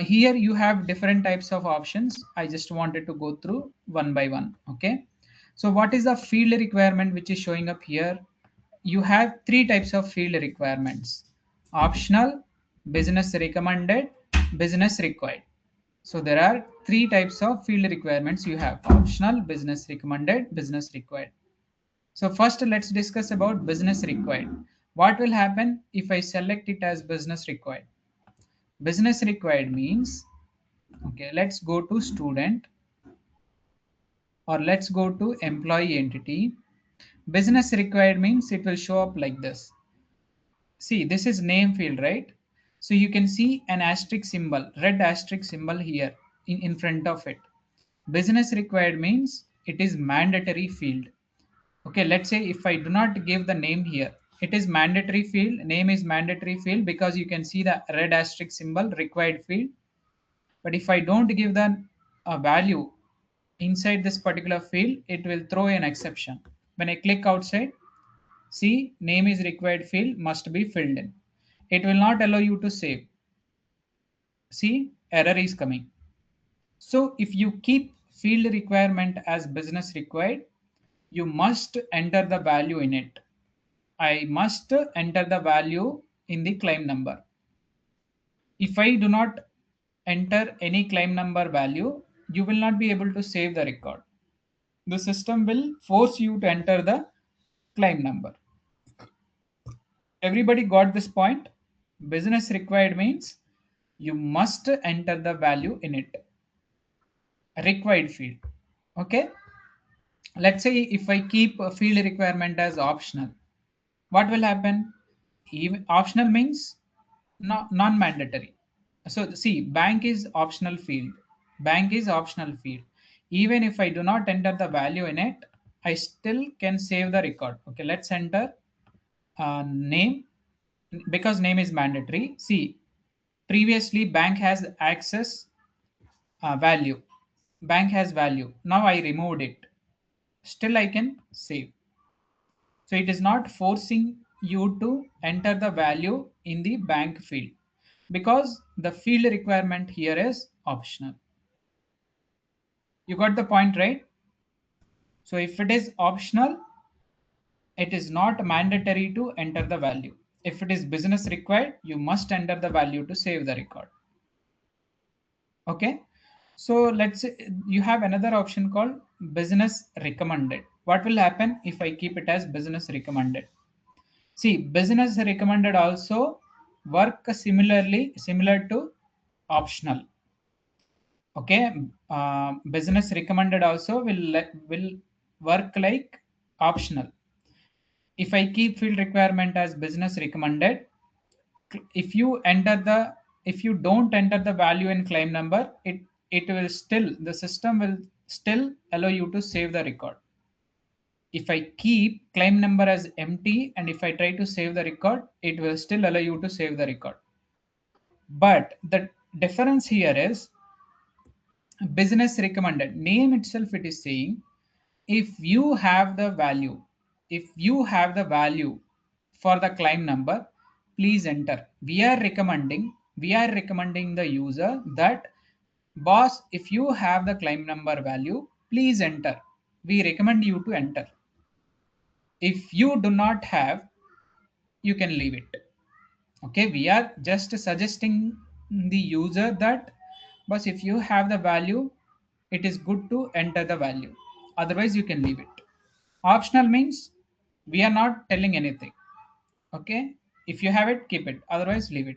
Here you have different types of options. I just wanted to go through one by one. Okay. So what is the field requirement which is showing up here? You have 3 types of field requirements: optional, business recommended, business required. So there are 3 types of field requirements you have: optional, business recommended, business required. So first let's discuss about business required. What will happen if I select it as business required? Business required means Okay, let's go to student, or let's go to employee entity. Business required means it will show up like this. See, this is name field, right? So you can see an asterisk symbol, red asterisk symbol here in front of it. Business required means it is mandatory field. Okay, let's say if I do not give the name here, it is mandatory field, name is mandatory field because you can see the red asterisk symbol, required field. But if I don't give the value inside this particular field, it will throw an exception. When I click outside, see, name is required field must be filled in. It will not allow you to save. See, error is coming. So if you keep field requirement as business required, you must enter the value in it. I must enter the value in the claim number. If I do not enter any claim number value, you will not be able to save the record. The system will force you to enter the claim number. Everybody got this point? Business required means you must enter the value in it. Required field. Okay. Let's say if I keep a field requirement as optional, what will happen? Even optional means non-mandatory. So see, bank is optional field. Bank is optional field. Even if I do not enter the value in it, I still can save the record. Okay, let's enter name, because name is mandatory. See, previously bank has access value. Bank has value. Now I removed it. Still I can save. So it is not forcing you to enter the value in the bank field because the field requirement here is optional. You got the point, right? So if it is optional, it is not mandatory to enter the value. If it is business required, you must enter the value to save the record. Okay. So let's say you have another option called business recommended. What will happen if I keep it as business recommended? See, business recommended also work similar to optional. Okay, business recommended also will work like optional. If I keep field requirement as business recommended, if you enter the if you don't enter the value in claim number, it will still the system will still allow you to save the record. If I keep claim number as empty and if I try to save the record, it will still allow you to save the record. But the difference here is business recommended. Name itself it is saying if you have the value, if you have the value for the claim number, please enter. We are recommending the user that boss, if you have the claim number value, please enter. We recommend you to enter. If you do not have, you can leave it. Okay, we are just suggesting the user that but if you have the value, it is good to enter the value, otherwise you can leave it. Optional means we are not telling anything. Okay, if you have it, keep it, otherwise leave it.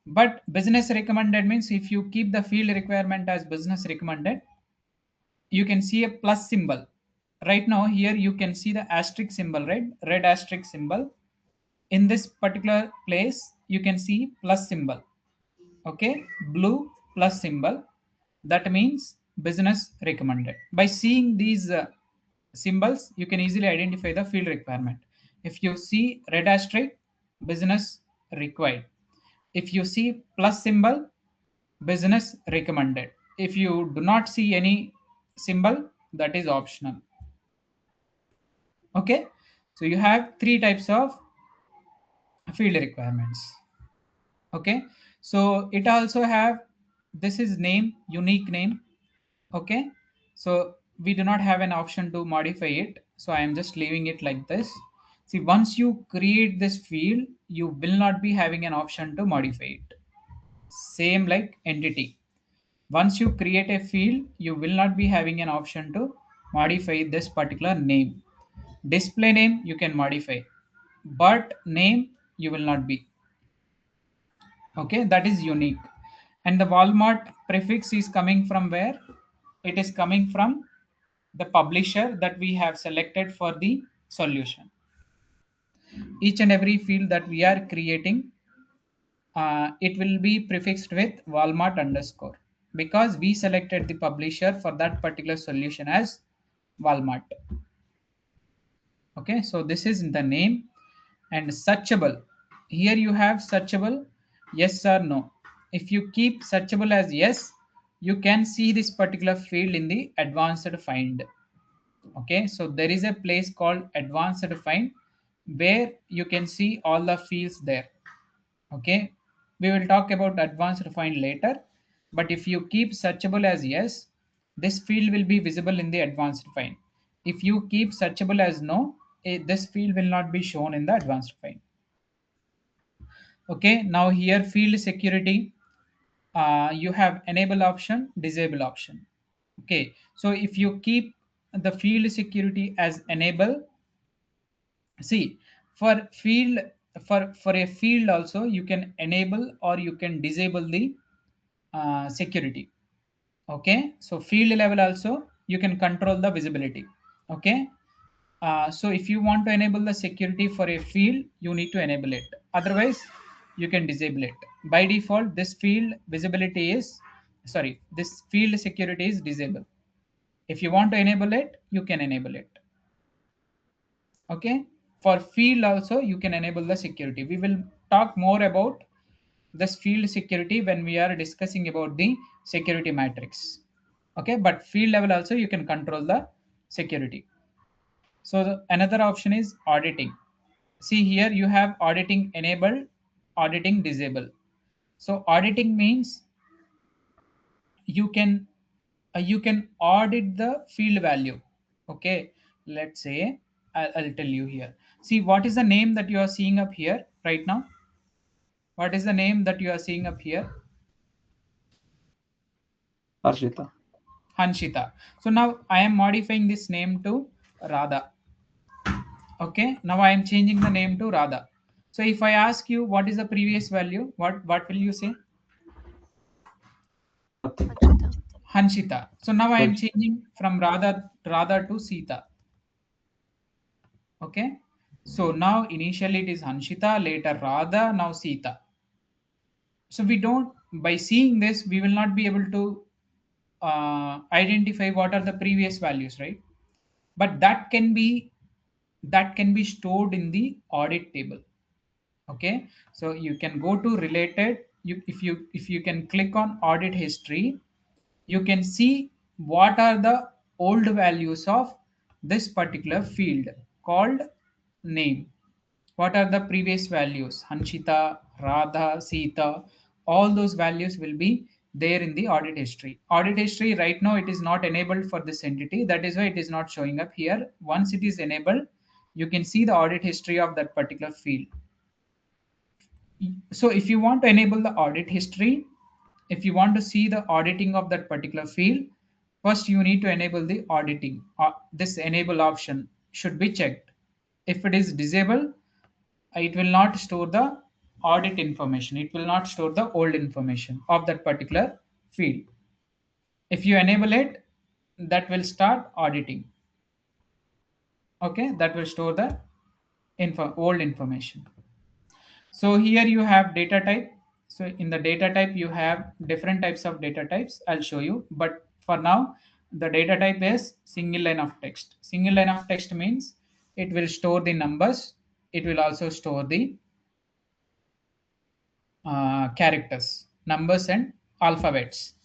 But business recommended means if you keep the field requirement as business recommended, you can see a plus symbol. Right now here you can see the asterisk symbol, right? Red asterisk symbol. In this particular place you can see plus symbol. Okay, blue plus symbol, that means business recommended. By seeing these symbols, you can easily identify the field requirement. If you see red asterisk, business required. If you see plus symbol, business recommended. If you do not see any symbol, that is optional. Okay, so you have three types of field requirements. Okay, so it also have, this is name, unique name. Okay, so we do not have an option to modify it, so I am just leaving it like this. See, once you create this field, you will not be having an option to modify it. Same like entity, once you create a field, you will not be having an option to modify this particular name. Display name you can modify, but name you will not be. Okay, that is unique. And the Walmart prefix is coming from where? It is coming from the publisher that we have selected for the solution. Each and every field that we are creating, it will be prefixed with Walmart underscore because we selected the publisher for that particular solution as Walmart. Okay, so this is the name. And searchable, here you have searchable, yes or no. If you keep searchable as yes, you can see this particular field in the advanced find. Okay, so there is a place called advanced find where you can see all the fields there. Okay, we will talk about advanced find later, but if you keep searchable as yes, this field will be visible in the advanced find. If you keep searchable as no, this field will not be shown in the advanced find. Okay, now here field security, you have enable option, disable option. Okay, so if you keep the field security as enable, see, for field, for a field also you can enable or you can disable the security. Okay, so field level also you can control the visibility. Okay, so if you want to enable the security for a field, you need to enable it, otherwise you can disable it. By default this field visibility is, sorry, this field security is disabled. If you want to enable it, you can enable it. Okay, for field also you can enable the security. We will talk more about this field security when we are discussing about the security matrix. Okay, but field level also you can control the security. So another option is auditing. See here you have auditing enabled, auditing disabled. So auditing means you can audit the field value. Okay, let's say I'll tell you here. See what is the name that you are seeing up here right now? What is the name that you are seeing up here? Harshita. Hanshita. So now I am modifying this name to Radha. Okay, now I am changing the name to Radha. So if I ask you what is the previous value, what will you say? Nothing. Anshita. Hanshita. So now I am Good. changing from Radha to Sita. Okay. So now initially it is Hanshita, later Radha, now Sita. So we don't, by seeing this, we will not be able to identify what are the previous values, right? But that can be stored in the audit table. Okay, so you can go to related, if you can click on audit history, you can see what are the old values of this particular field called name. What are the previous values? Hanshita, Radha, Sita, all those values will be there in the audit history. Audit history right now it is not enabled for this entity, that is why it is not showing up here. Once it is enabled, you can see the audit history of that particular field. So if you want to enable the audit history, if you want to see the auditing of that particular field, first you need to enable the auditing. This enable option should be checked. If it is disabled, it will not store the audit information. It will not store the old information of that particular field. If you enable it, that will start auditing. Okay, that will store the old information. So here you have data type. So in the data type, you have different types of data types. I'll show you. But for now, the data type is single line of text. Single line of text means it will store the numbers. It will also store the characters, numbers and alphabets.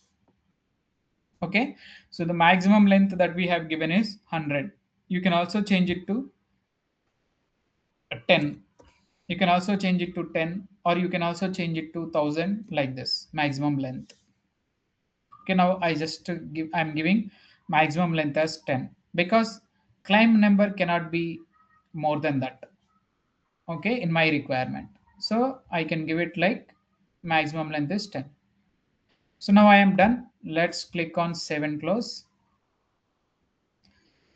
Okay. So the maximum length that we have given is 100. You can also change it to 10. You can also change it to 10, or you can also change it to 1000, like this maximum length. Okay, now I'm giving maximum length as 10 because claim number cannot be more than that. Okay, in my requirement, so I can give it like maximum length is 10. So now I am done. Let's click on save and close.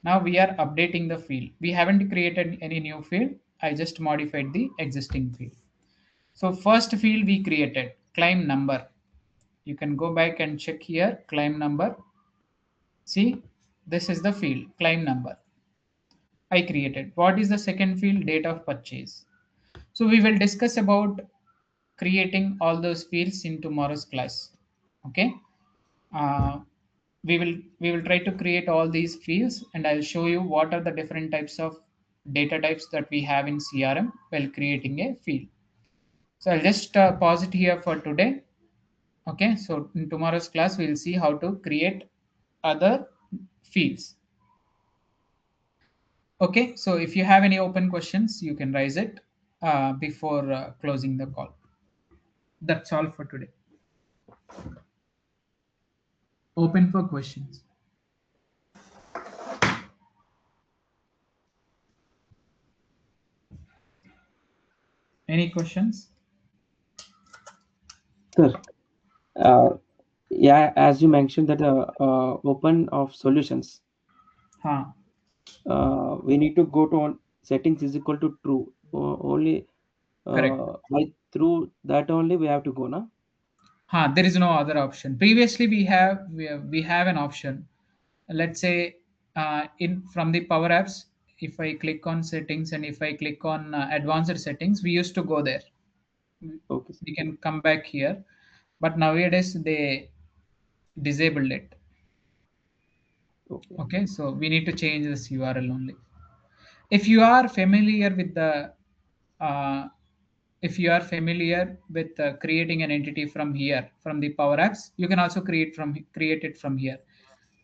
Now we are updating the field. We haven't created any new field. I just modified the existing field. So first field we created claim number. You can go back and check here, claim number. See, this is the field, claim number I created. What is the second field? Date of purchase. So we will discuss about creating all those fields in tomorrow's class. Okay. Uh, we will try to create all these fields, and I'll show you what are the different types of data types that we have in CRM while creating a field. So I'll just pause it here for today. Okay. So in tomorrow's class, we'll see how to create other fields. Okay, so if you have any open questions, you can raise it before closing the call. That's all for today. Open for questions. Any questions? Sir, uh, yeah, as you mentioned that open of solutions, Huh. we need to go to on settings is equal to true. Only Correct. by through that only we have to go now. Huh. There is no other option. Previously, we have an option. Let's say in from the Power Apps, if I click on settings and if I click on advanced settings, we used to go there. Okay, sir. We can come back here, but nowadays they disabled it. Okay. Okay, so we need to change this URL only. If you are familiar with the uh, if you are familiar with creating an entity from here from the Power Apps, you can also create it from here.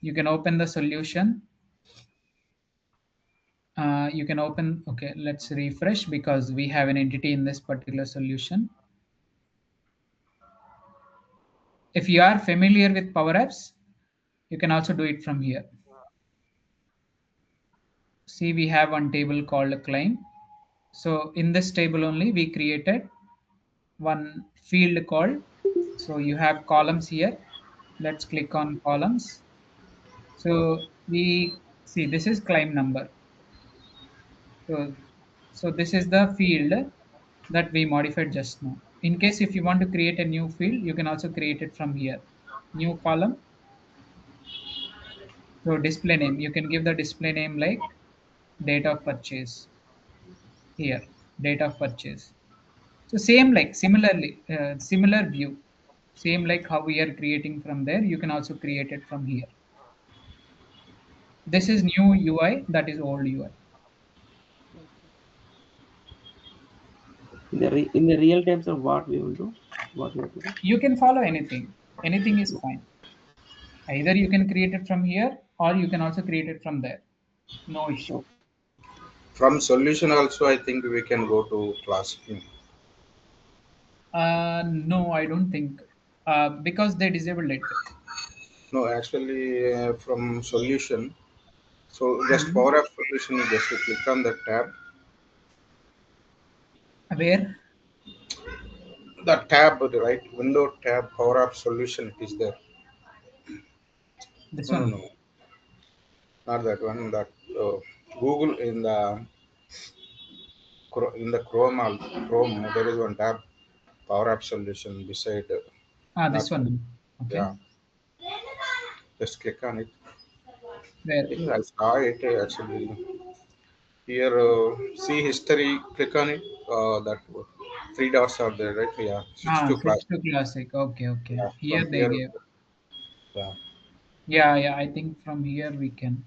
You can open the solution. You can open. Okay, let's refresh because we have an entity in this particular solution. If you are familiar with Power Apps, you can also do it from here. See, we have one table called a claim. So in this table only, we created one field called. So you have columns here. Let's click on columns. So we see this is claim number. So, so this is the field that we modified just now. In case if you want to create a new field, you can also create it from here. New column. So display name, you can give the display name like date of purchase here, date of purchase. So same like similarly, similar view, same like how we are creating from there, you can also create it from here. This is new UI, that is old UI. In the real times of what we will do, what we have to do. You can follow anything. Anything is fine. Either you can create it from here or you can also create it from there. No issue. Oh, From solution also, I think we can go to class. No, I don't think. Because they disabled it. No, actually, from solution. So just Mhm. Power App solution, you just click on the tab. Where? The tab, right? Window tab, Power App solution. It is there. This No, no, one. no, not that one. That Google in the Chrome, there is one tab, Power App solution beside. This Not one. Okay. Yeah. Just click on it. I Where? think I saw it actually. Here, see history, click on it. That three dots are there, right? Yeah, switch to class. Switch to classic. Okay, okay. Yeah, Here from they here, gave. yeah. Yeah, yeah. I think from here we can.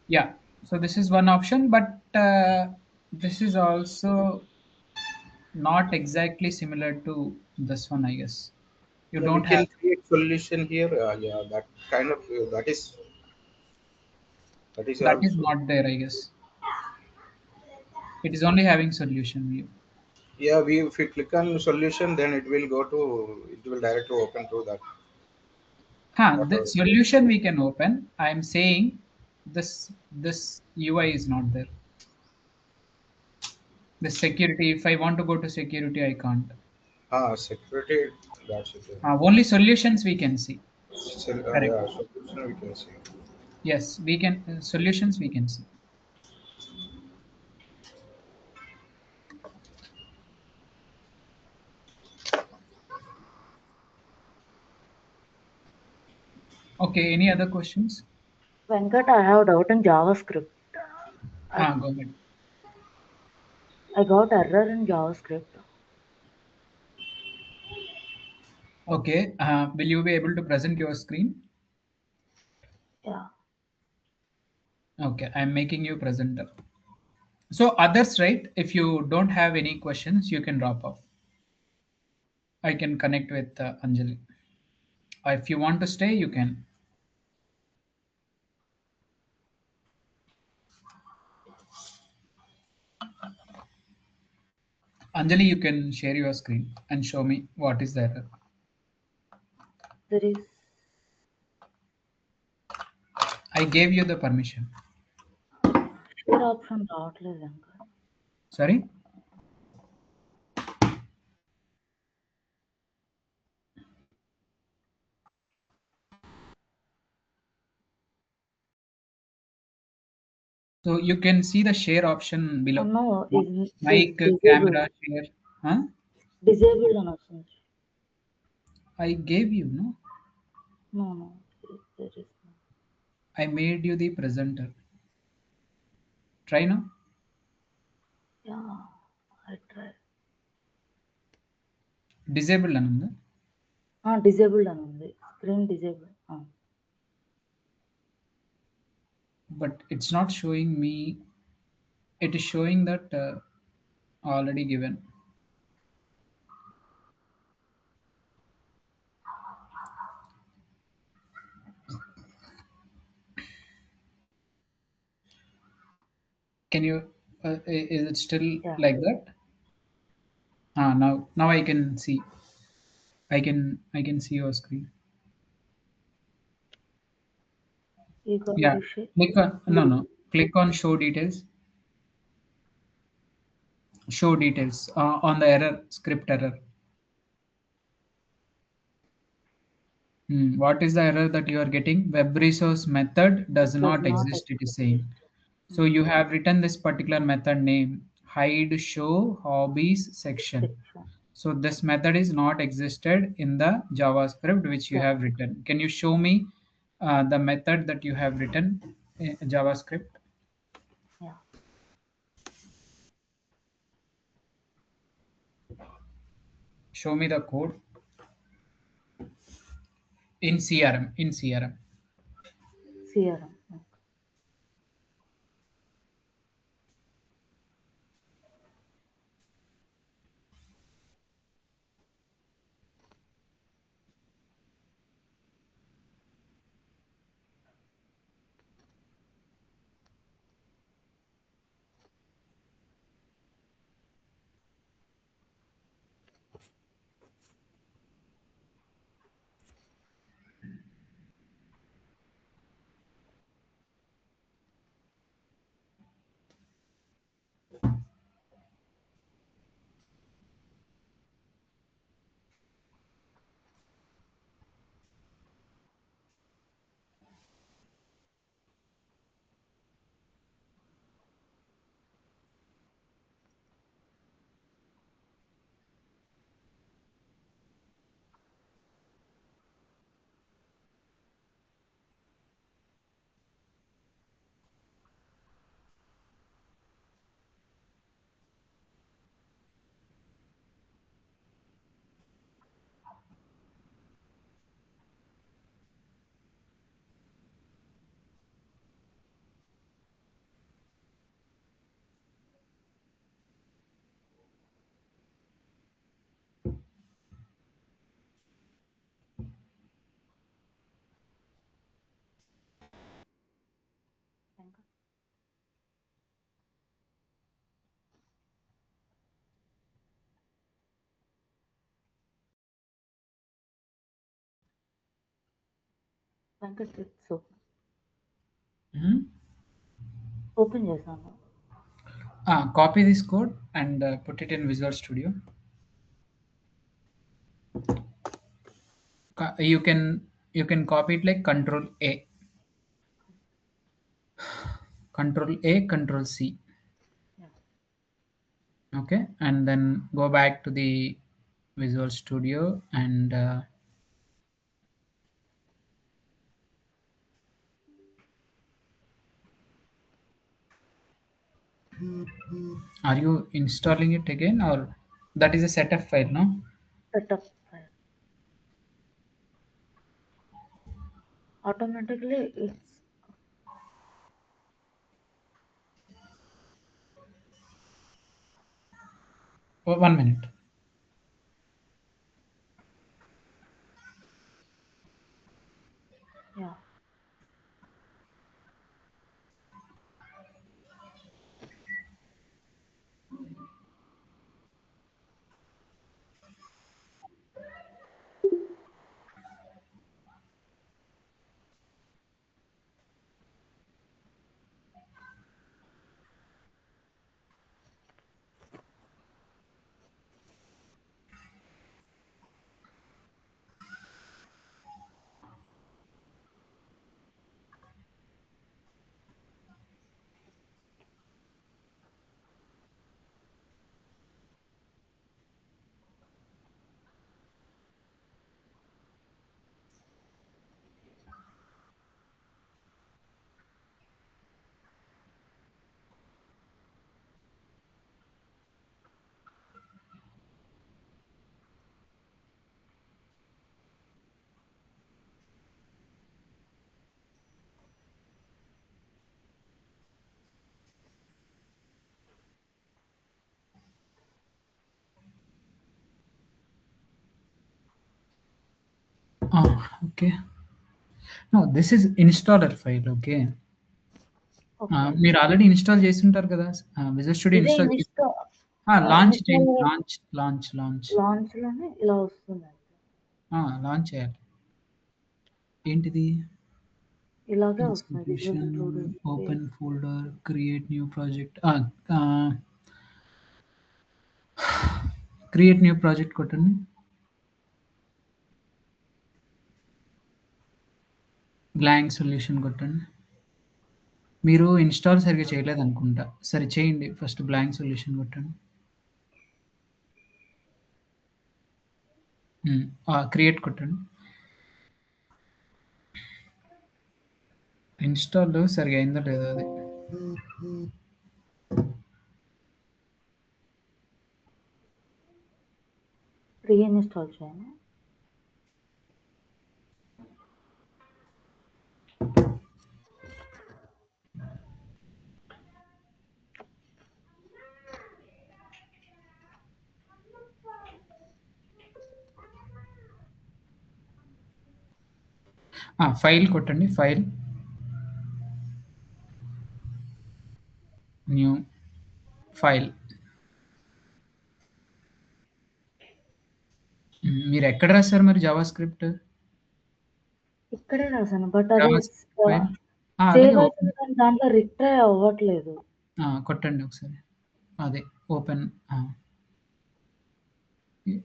Yeah. So this is one option, but this is also not exactly similar to this one, I guess. You Yeah, we don't have can create solution here. Yeah, that kind of that is that is also. not there, I guess. It is only having solution view. Yeah, we if we click on solution, then it will directly open to that. The Whatever. solution we can open. I'm saying this UI is not there. The security, if I want to go to security, I can't. Security. That's it. Only solutions we can see. Correct. Yeah, solution we can see. Yes, we can solutions we can see. Okay, any other questions? Venkat, I have a doubt in JavaScript. Go ahead. I got error in JavaScript. Okay, will you be able to present your screen? Yeah. Okay, I'm making you presenter. So others, right? If you don't have any questions, you can drop off. I can connect with Anjali. If you want to stay, you can. Anjali, you can share your screen and show me what is the error. There is I gave you the permission. share option రావట్లేదు Venkat. Sorry? So you can see the share option below. No, is Mic, disabled. camera, share. Huh? Disabled అని వస్తుంది. I gave you, no? No, there is no. I made you the presenter. Try now. Yeah, I tried. Disabled ananda. Disabled అని ఉంది. Screen disabled. But it's not showing me. It is showing that already given. Can you? Is it still Yeah. like that? Now I can see. I can see your screen. You got Yeah. to share. Click on no. Click on show details. Show details on the error script error. What is the error that you are getting? Web resource method does Does not not exist. It is exist. saying. So you have written this particular method name hide show hobbies section. Section. So this method is not existed in the JavaScript which you Yeah. have written. Can you show me the method that you have written in JavaScript? Yeah. Show me the code in CRM. In CRM. CRM. Venkat, it's open చేశాను. Copy this code and put it in Visual Studio. You can copy it like Control A, Control C. Yeah. Okay, and then go back to the Visual Studio and Are you installing it again, or that is a setup file, no? Setup file. Automatically, it's Oh, 1 minute. yeah. Oh, okay. No, this is installer file. Okay. Okay. మీరు already install చేసి ఉంటారు కదా. Visual studio ఇదే install చేసి Insta launch install చేయండి. Launch launch లోనే ఇలా వస్తుంది. లాంచ్ చేయాలి. ఏంటిది? ఇలాగే వస్తుంది visual institution, studio open space. Folder, create new project. Create new project కొట్టండి. బ్లాంక్ సొల్యూషన్ కొట్టండి. మీరు ఇన్స్టాల్ సరిగ్గా చేయలేదనుకుంటా. సరే చేయండి. ఫస్ట్ బ్లాంక్ సొల్యూషన్ కొట్టండి. క్రియేట్ కొట్టండి. ఇన్స్టాల్ సరిగ్గా అయిందో లేదో అది. రీఇన్స్టాల్ చేయాలి. ఫైల్ కొట్టండి. File, new file. మీరు ఎక్కడ రాశారు మరి జావా స్క్రిప్ట్? ఇక్కడే రాసాను బట్ అది జావా స్క్రిప్ట్ ఫైల్ అలాగే సేవ్ ఓపెన్ అవుతుంది కానీ దాంట్లో రిట్రై అవ్వట్లేదు. కొట్టండి ఒకసారి. అదే ఓపెన్.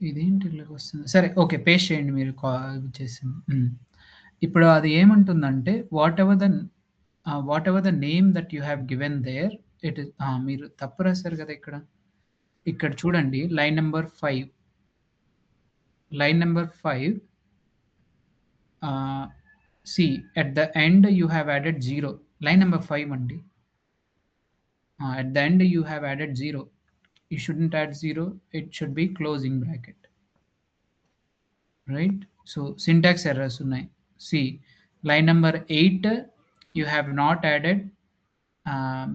ఇదేంటి ఇలాగ వస్తుంది? సరే ఓకే. పేస్ట్ చేయండి మీరు చేసింది. ఇప్పుడు అది ఏమంటుందంటే whatever the name that you have given there it is. మీరు తప్పు రాశారు కదా ఇక్కడ. ఇక్కడ చూడండి line number 5. Line number 5 see at the end you have added 0. Line number 5 అండి. At the end you have added 0. You shouldn't add 0. It should be closing bracket. Right? So syntax errors unnai. See, line number 8 you have not added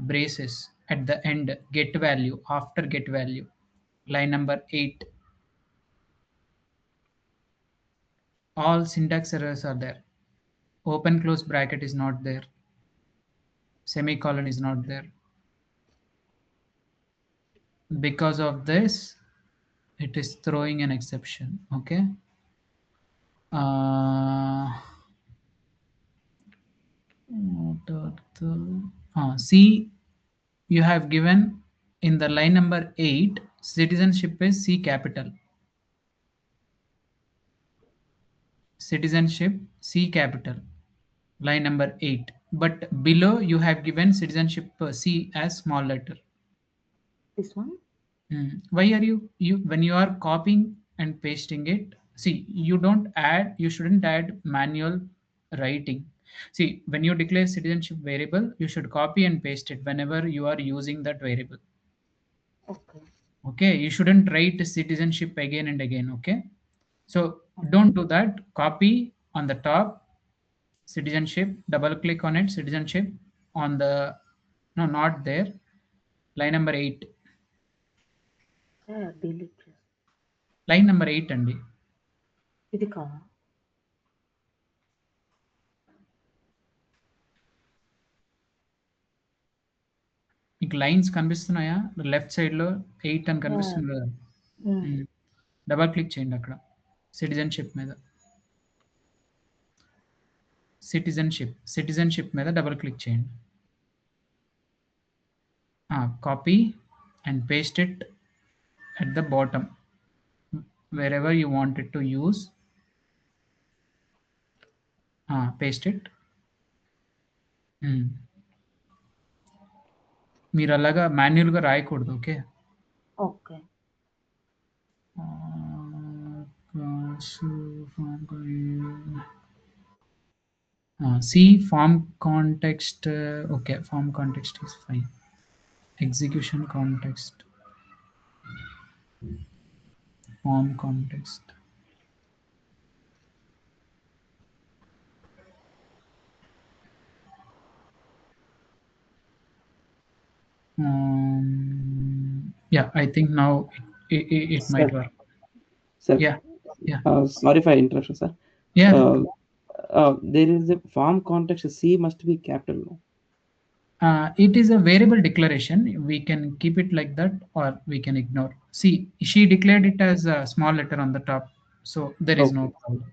braces at the end. Get value after get value. Line number 8. All syntax errors are there. Open close bracket is not there. Semicolon is not there. Because of this it is throwing an exception. Okay. What are the C you have given in the line number 8, citizenship is C capital. Citizenship C capital, line number 8. But below you have given citizenship C as small letter. This one? Why are you when you are copying and pasting it? See, you shouldn't add manual writing. See, when you declare citizenship variable, you should copy and paste it whenever you are using that variable. Okay. Okay, you shouldn't write citizenship again and again. Okay, so Okay. don't do that. Copy on the top citizenship, double click on it, citizenship on the, no, not there, line number 8. Yeah, delete. Line number 8 అండి. ఇది కాదా? మీకు lines కనిపిస్తున్నాయా? Left సైడ్లో 8 అని Yeah. కనిపిస్తుంది కదా. Mm. Double click చేయండి అక్కడ సిటిజన్షిప్ మీద. సిటిజన్షిప్ మీద డబల్ క్లిక్ చేయండి. Copy and paste it at the bottom wherever you want it to use. Paste it. మీరు అలాగా మాన్యువల్గా రాయకూడదు. Okay, Okay. see form context. Okay, form context is fine. Execution context, form context. Yeah, I think now it Sir, might work. sir, Yeah, yeah, sorry for interruption, sir. yeah. There is a form context. C must be capital. No? It is a variable declaration. We can keep it like that or we can ignore. See, she declared it as a small letter on the top, so there is no Okay. problem.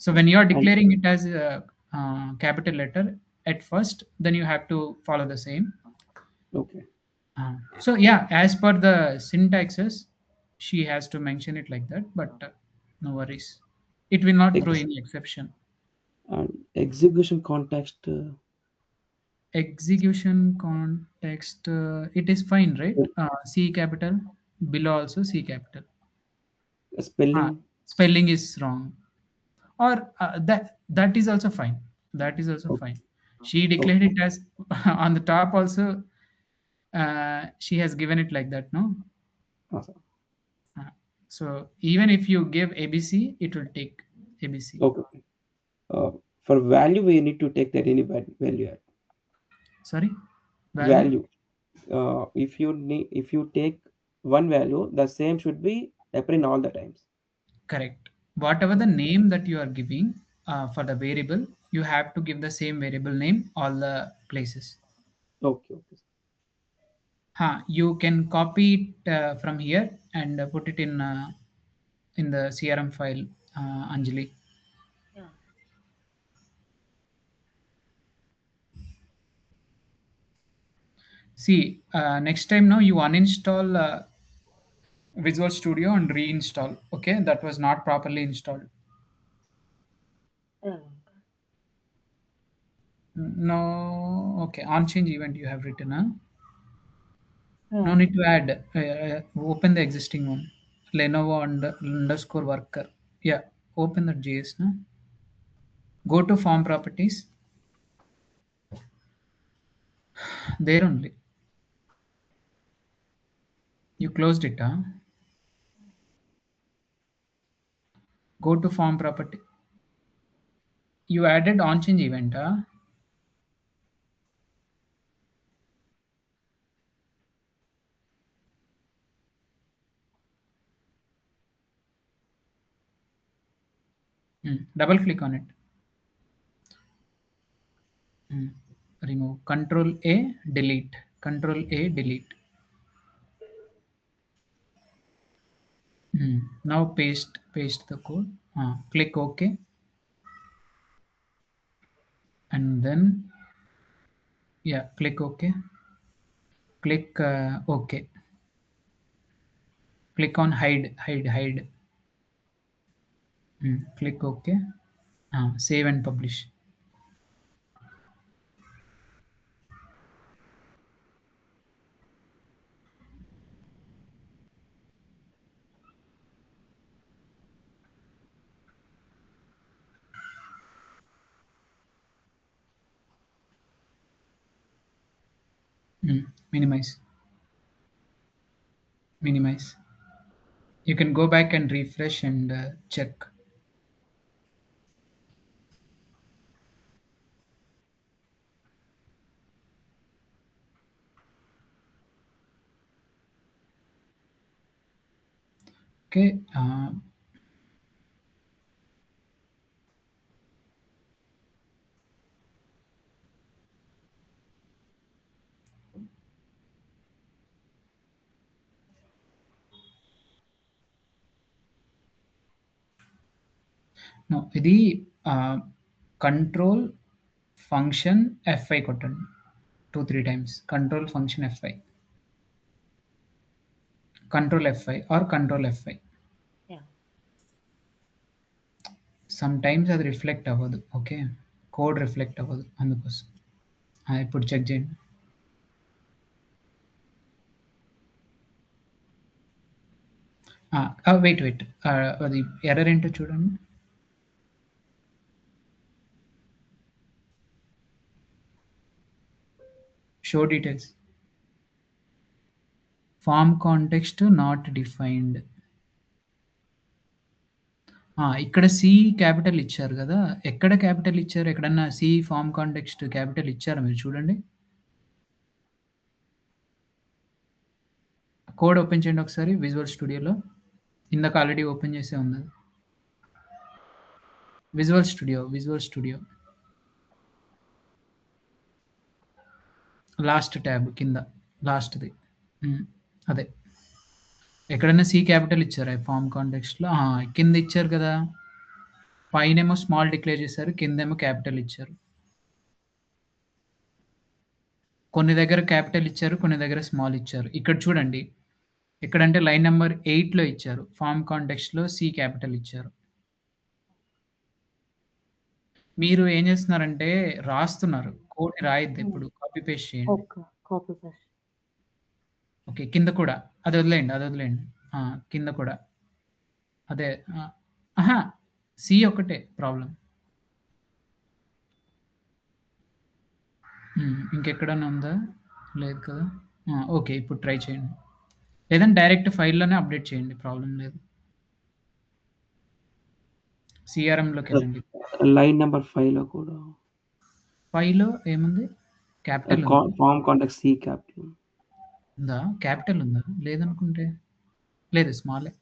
So when you are And declaring it as a capital letter at first, then you have to follow the same. okay. So yeah, as per the syntaxes, she has to mention it like that, but no worries. It will not throw Ex- any exception. and execution context. Execution context, it is fine, right? C capital, below also C capital. Spelling. Spelling is wrong, or that is also fine. That is also Okay. fine. She declared Okay. it as on the top also. She has given it like that, no? Awesome. So even if you give ABC, it will take ABC. Okay. For value, we need to take that any value. Sorry, value. Value. If you take one value, the same should be appearing all the times. Correct. Whatever the name that you are giving for the variable, you have to give the same variable name all the places. Okay. Okay. You can copy it from here and put it in the CRM file, Anjali. Yeah. See, next time now you uninstall Visual Studio and reinstall. Okay, that was not properly installed. Yeah. No, okay. On change event you have written, huh? No Yeah. need to add. Open the existing one. Lenovo underscore worker. Yeah, open the JS. No? Go to form properties. There only. You closed it, huh? Go to form property. You added on change event, huh? Double click on it. Remove. Control A, delete. Control A, delete. Now paste the code. Click OK, and then yeah, click OK. Click OK. Click on hide. Click OK. Save and publish. Minimize. You can go back and refresh and check. Okay. No, ఇది control function F5 కొట్టండి 2-3 times. Control function F5. Control F5 or control F5. Yeah. Sometimes అది reflect అవ్వదు. Okay, code reflect అవ్వదు అందుకోసం. ఇప్పుడు check చేయండి. Wait అది error ఏంటో చూడండి. Show details. Form context not defined. ఇక్కడ సి క్యాపిటల్ ఇచ్చారు కదా, ఎక్కడ క్యాపిటల్ ఇచ్చారు? ఎక్కడన్నా సి ఫార్మ్ కాంటెక్స్ట్ క్యాపిటల్ ఇచ్చారా మీరు చూడండి. కోడ్ ఓపెన్ చేయండి ఒకసారి విజువల్ స్టూడియోలో. ఇందాక ఆల్రెడీ ఓపెన్ చేసే ఉంది. విజువల్ స్టూడియో లాస్ట్ ట్యాబ్ కింద, లాస్ట్ది. అదే ఎక్కడైనా సి క్యాపిటల్ ఇచ్చారా ఫార్మ్ కాంటెక్స్ట్లో? కింద ఇచ్చారు కదా, పైనేమో స్మాల్ డిక్లేర్ చేశారు, కిందేమో క్యాపిటల్ ఇచ్చారు. కొన్ని దగ్గర క్యాపిటల్ ఇచ్చారు, కొన్ని దగ్గర స్మాల్ ఇచ్చారు. ఇక్కడ చూడండి, ఎక్కడంటే లైన్ నెంబర్ 8లో ఇచ్చారు, ఫార్మ్ కాంటెక్స్ట్లో సి క్యాపిటల్ ఇచ్చారు. మీరు ఏం చేస్తున్నారంటే రాస్తున్నారు, కోడ్ని రాయొద్దు, ఎప్పుడు కాపీ పేస్ట్ చేయండి. Okay, copy paste. ఓకే, కింద కూడా అది వదిలేయండి. కింద కూడా అదే. సి ఒకటే ప్రాబ్లం. ఇంకెక్కడన్నా ఉందా? లేదు కదా. ఓకే, ఇప్పుడు ట్రై చేయండి, లేదంటే డైరెక్ట్ ఫైల్లోనే అప్డేట్ చేయండి, ప్రాబ్లం లేదు. సిఆర్ఎంలోకి వెళ్ళండి. లైన్ నెంబర్ 5 లో కూడా 5లో ఏముంది? క్యాపిటల్ ఉందా? ఫార్మ్ కాంటాక్ట్ సి క్యాపిటల్ ఉందా? క్యాపిటల్ ఉందా? లేదనుకుంటే. లేదు, స్మాలే.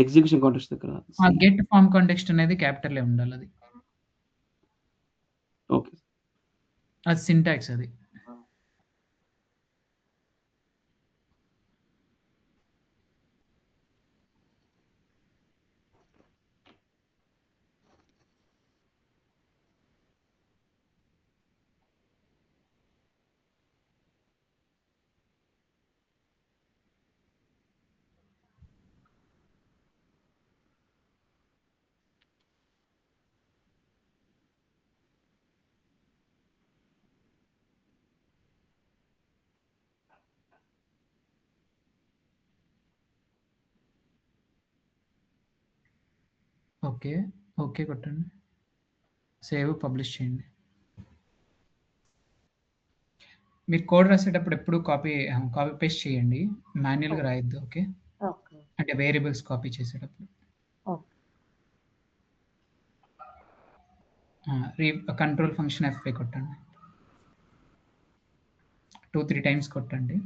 ఎగ్జిక్యూషన్ కాంటాక్ట్ దగ్గర గెట్ ఫార్మ్ కాంటెక్స్ట్ అనేది క్యాపిటల్ ఉండాలి. అది ఓకే, అది సింటాక్స్ అది. ఓకే కొట్టండి, సేవ్, పబ్లిష్ చేయండి. మీరు కోడ్ రాసేటప్పుడు ఎప్పుడు కాపీ పేస్ట్ చేయండి, మాన్యువల్గా రాయొద్దు. Okay, okay. అంటే వేరియబుల్స్ కాపీ చేసేటప్పుడు. కంట్రోల్ ఫంక్షన్ F5 కొట్టండి, 2-3 టైమ్స్ కొట్టండి.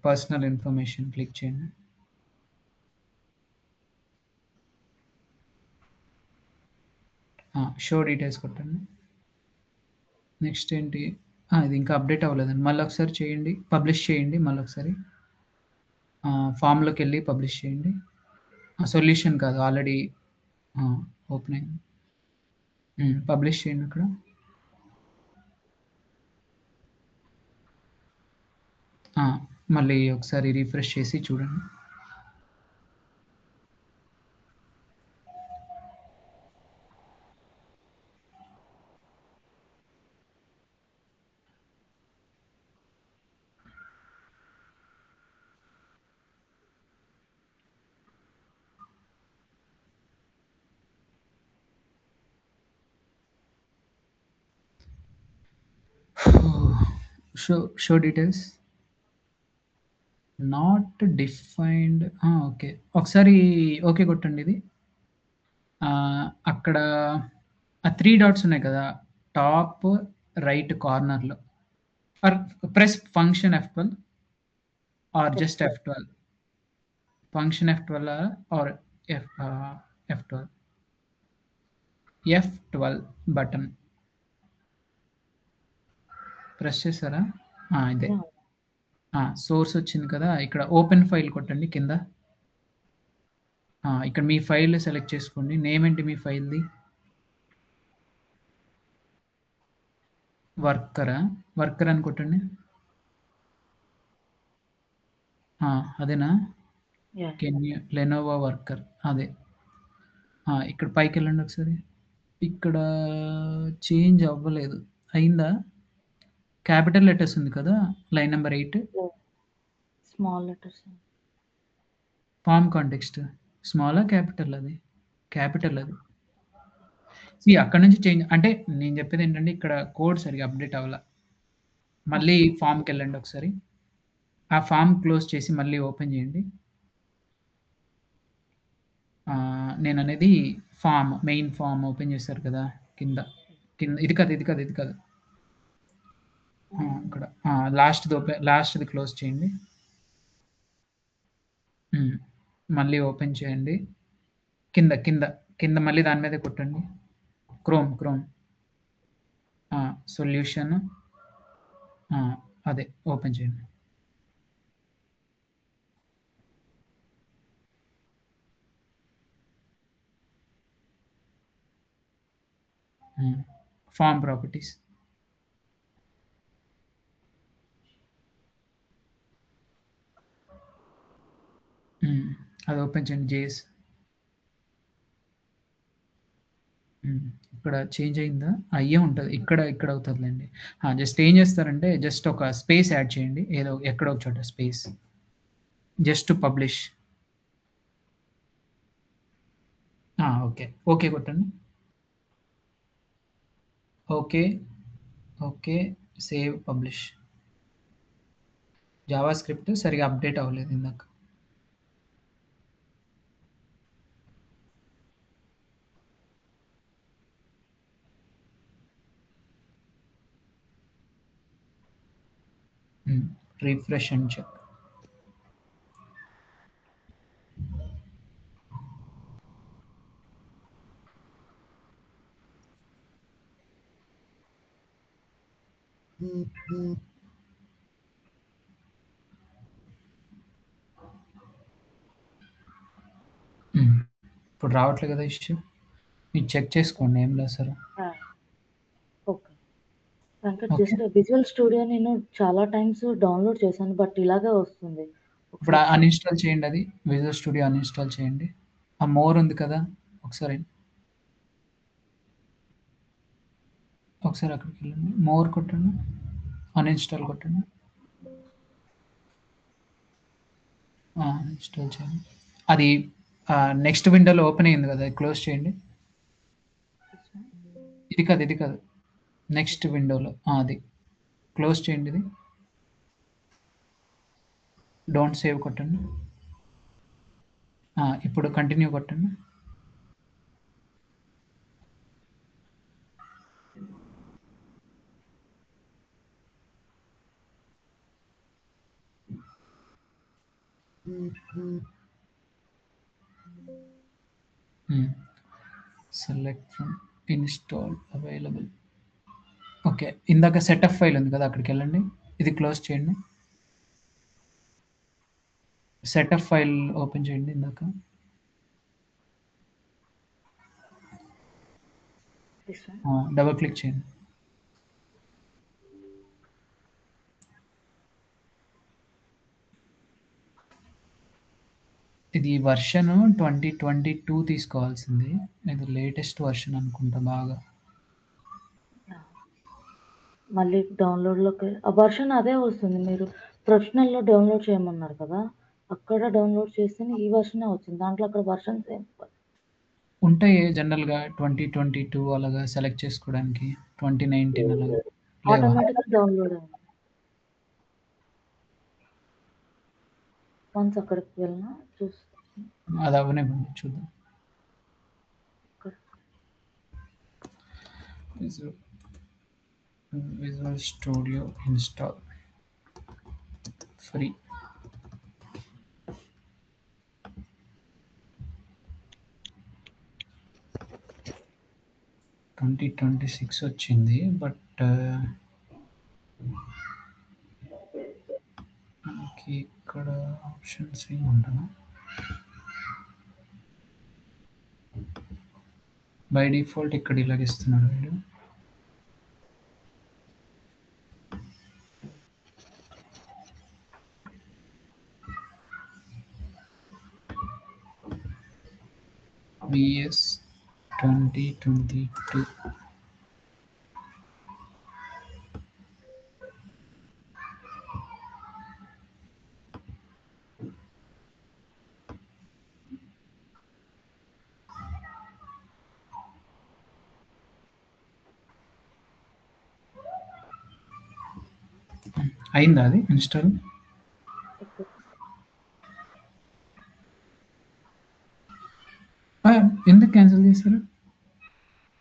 పర్సనల్ ఇన్ఫర్మేషన్ క్లిక్ చేయండి. షో డీటెయిల్స్ కొట్టండి. నెక్స్ట్ ఏంటి? ఇది ఇంకా అప్డేట్ అవ్వలేదండి, మళ్ళీ ఒకసారి చేయండి, పబ్లిష్ చేయండి. మళ్ళీ ఒకసారి ఫామ్లోకి వెళ్ళి పబ్లిష్ చేయండి. సొల్యూషన్ కాదు, ఆల్రెడీ ఓపెన్ అయింది. పబ్లిష్ చేయండి అక్కడ. మళ్ళీ ఒకసారి రీఫ్రెష్ చేసి చూడండి. Show details not defined. Okay, ఒకసారి ఓకే కొట్టండి ఇది. అక్కడ ఆ 3 డాట్స్ ఉన్నాయి కదా! టాప్ రైట్ కార్నర్‌లో. Or press function F12 or just F12. F12. Function F12 or F12. F12 button press చేసారా? ఇదే. Yeah. సోర్స్ వచ్చింది కదా! ఇక్కడ ఓపెన్ ఫైల్ కొట్టండి కింద. ఇక్కడ మీ ఫైల్ సెలెక్ట్ చేసుకోండి. నేమ్ ఏంటి మీ ఫైల్‌ది? వర్కర్ అని కొట్టండి. అదేనా? Yeah. లెనోవో వర్కర్ అదే. ఇక్కడ పైకెళ్ళండి ఒకసారి. ఇక్కడ చేంజ్ అవ్వలేదు. అయిందా? క్యాపిటల్ లెటర్స్ ఉంది కదా! Line number 8. Yeah. Small letters. Form context స్మాలా? క్యాపిటల్ అది? క్యాపిటల్ అది. అక్కడి నుంచి చేంజ్ అంటే నేను చెప్పేది ఏంటంటే ఇక్కడ కోడ్ సరిగ్గా అప్డేట్ అవ్వల. మళ్ళీ ఫార్మ్‌కెళ్ళండి ఒకసారి. ఆ ఫార్మ్ క్లోజ్ చేసి మళ్ళీ ఓపెన్ చేయండి. నేననేది మెయిన్ ఫార్మ్ ఓపెన్ చేశారు కదా! కింద ఇది కాదు. ఇక్కడ లాస్ట్‌ది క్లోజ్ చేయండి. మళ్ళీ ఓపెన్ చేయండి. కింద మళ్ళీ దాని మీదే కొట్టండి. క్రోమ్. సొల్యూషన్. అదే ఓపెన్ చేయండి. Form properties. అది ఓపెన్ చేయండి. జేఎస్. ఇక్కడ చేంజ్ అయిందా? అయ్యే ఉంటది. ఇక్కడ అవుతదిలెండి. జస్ట్ ఏం చేస్తారంటే జస్ట్ ఒక స్పేస్ యాడ్ చేయండి. ఎక్కడో ఒక చోట స్పేస్. Just publish. ఓకే కొట్టండి. Okay. Save publish. JavaScript సరిగ్గా అప్డేట్ అవ్వలేదు ఇందాక. Refresh and check. ఇప్పుడు రావట్లేదు కదా ఇష్యూ. మీరు చెక్ చేసుకోండి ఏం లేదు sir. Okay. Venkat just Visual Studio నేను చాలా టైమ్స్ డౌన్లోడ్ చేశాను. బట్ ఇలాగే వస్తుంది. ఇప్పుడు అన్‌ఇన్‌స్టాల్ చేయండి అది. విజువల్ స్టూడియో అన్‌ఇన్‌స్టాల్ చేయండి. మోర్ ఉంది కదా! ఒకసారి అక్కడికెళ్ళండి. మోర్ కొట్టండి. అన్‌ఇన్‌స్టాల్ కొట్టండి. ఇన్‌స్టాల్ చేయండి. అది నెక్స్ట్ విండోలో ఓపెన్ అయింది కదా! అది క్లోజ్ చేయండి. ఇది కాదు. నెక్స్ట్ విండోలో అది క్లోజ్ చేయండి ఇది. డోంట్ సేవ్ కొట్టండి. ఇప్పుడు కంటిన్యూ కొట్టండి. Select from install available. Okay. ఇందాక సెటప్ ఫైల్ ఉంది కదా! అక్కడికెళ్ళండి. ఇది క్లోజ్ చేయండి. సెటప్ ఫైల్ ఓపెన్ చేయండి ఇందాక. డబుల్ క్లిక్ చేయండి. ఇది వర్షన్ 2022 తీసుకోవాల్సింది. ఇది లేటెస్ట్ వర్షన్ అనుకుంటా బాగా. మళ్ళీ డౌన్లోడ్‌లోకి ఆ వర్షన్ అదే వస్తుంది. మీరు ప్రొఫెషనల్‌లో డౌన్లోడ్ చేయమన్నారు కదా! అక్కడ డౌన్లోడ్ చేస్తేనే ఈ వర్షనే వచ్చింది. దాంట్లో అక్కడ వర్షన్స్ ఏం ఉంటాయి జనరల్‌గా 2022 అలాగా సెలెక్ట్ చేసుకోవడానికి. 2019 అలాగా లేవా? ఆటోమేటిక్‌గా డౌన్లోడ్ అయింది. వన్స్ అక్కడికి వెళ్ళినా చూస్తాను. అది అవనివ్వండి చూద్దాం. Visual studio install free. Twenty 26 వచ్చింది, బట్ మనకి ఇక్కడ ఆప్షన్స్ ఏమి ఉండవు. బై డిఫాల్ట్ ఇక్కడ ఇలాగ ఇస్తున్నాడు వీడు. VS 2022. అయిందా అది ఇన్స్టాల్? ఎందుకు క్యాన్సిల్ చేశారు?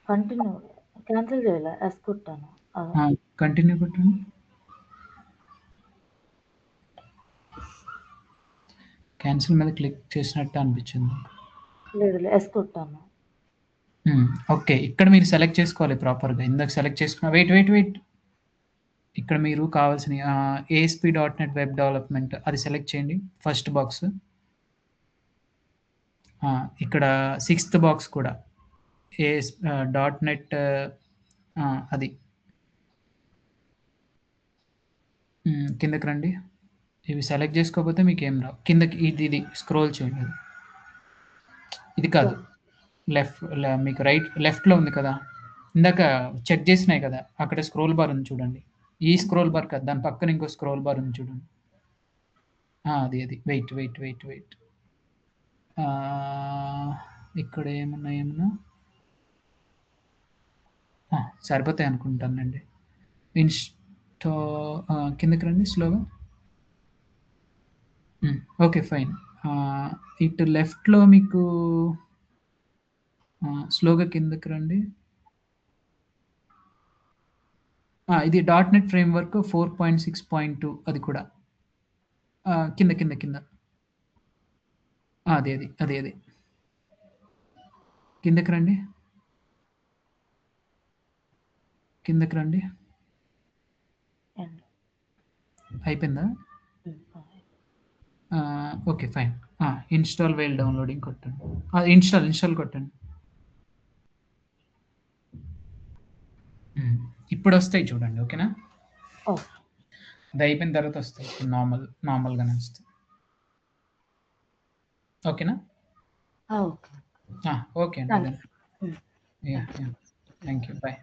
కంటిన్యూ క్యాన్సిల్ చేయలే, ఎస్ కొట్టాను. కంటిన్యూ కొట్టండి. క్యాన్సిల్ మీద క్లిక్ చేసినట్టు అనిపించింది. లేదు, ఎస్ కొట్టాను. ఓకే, ఇక్కడ మీరు సెలెక్ట్ చేసుకోవాలి ప్రాపర్గా. ఇందాక సెలెక్ట్ చేసుకున్న వెయిట్ ఇక్కడ మీరు కావాల్సిన ASP.NET వెబ్ డెవలప్మెంట్ అది సెలెక్ట్ చేయండి. First box. ఇక్కడ 6th బాక్స్ కూడా .NET అది కిందకి రండి. ఇవి సెలెక్ట్ చేసుకోకపోతే మీకు ఏం రావు. కిందకి ఇది స్క్రోల్ చేయండి. ఇది కాదు, మీకు లెఫ్ట్లో ఉంది కదా, ఇందాక చెక్ చేసినాయి కదా, అక్కడ స్క్రోల్ బార్ ఉంది చూడండి. ఈ స్క్రోల్ బార్ కదా, దాని పక్కన ఇంకో స్క్రోల్ బార్ ఉంది చూడండి. అది వెయిట్ ఇక్కడ ఏమన్నా సరిపోతాయి అనుకుంటానండి. కిందకి రండి స్లోగా. Okay fine. ఇటు లెఫ్ట్లో మీకు స్లోగా కిందకి రండి. ఇది .NET ఫ్రేమ్వర్క్ 4.6.2 అది కూడా కింద అది కిందకి రండి. అయిపోయిందా? Okay fine. Install while downloading కొట్టండి. ఇన్స్టాల్ కొట్టండి. ఇప్పుడు వస్తాయి చూడండి. ఓకేనా? అది అయిపోయిన తర్వాత వస్తాయి. నార్మల్గానే వస్తాయి. ఓకేనా? ఓకే అండి. Thank you. బాయ్.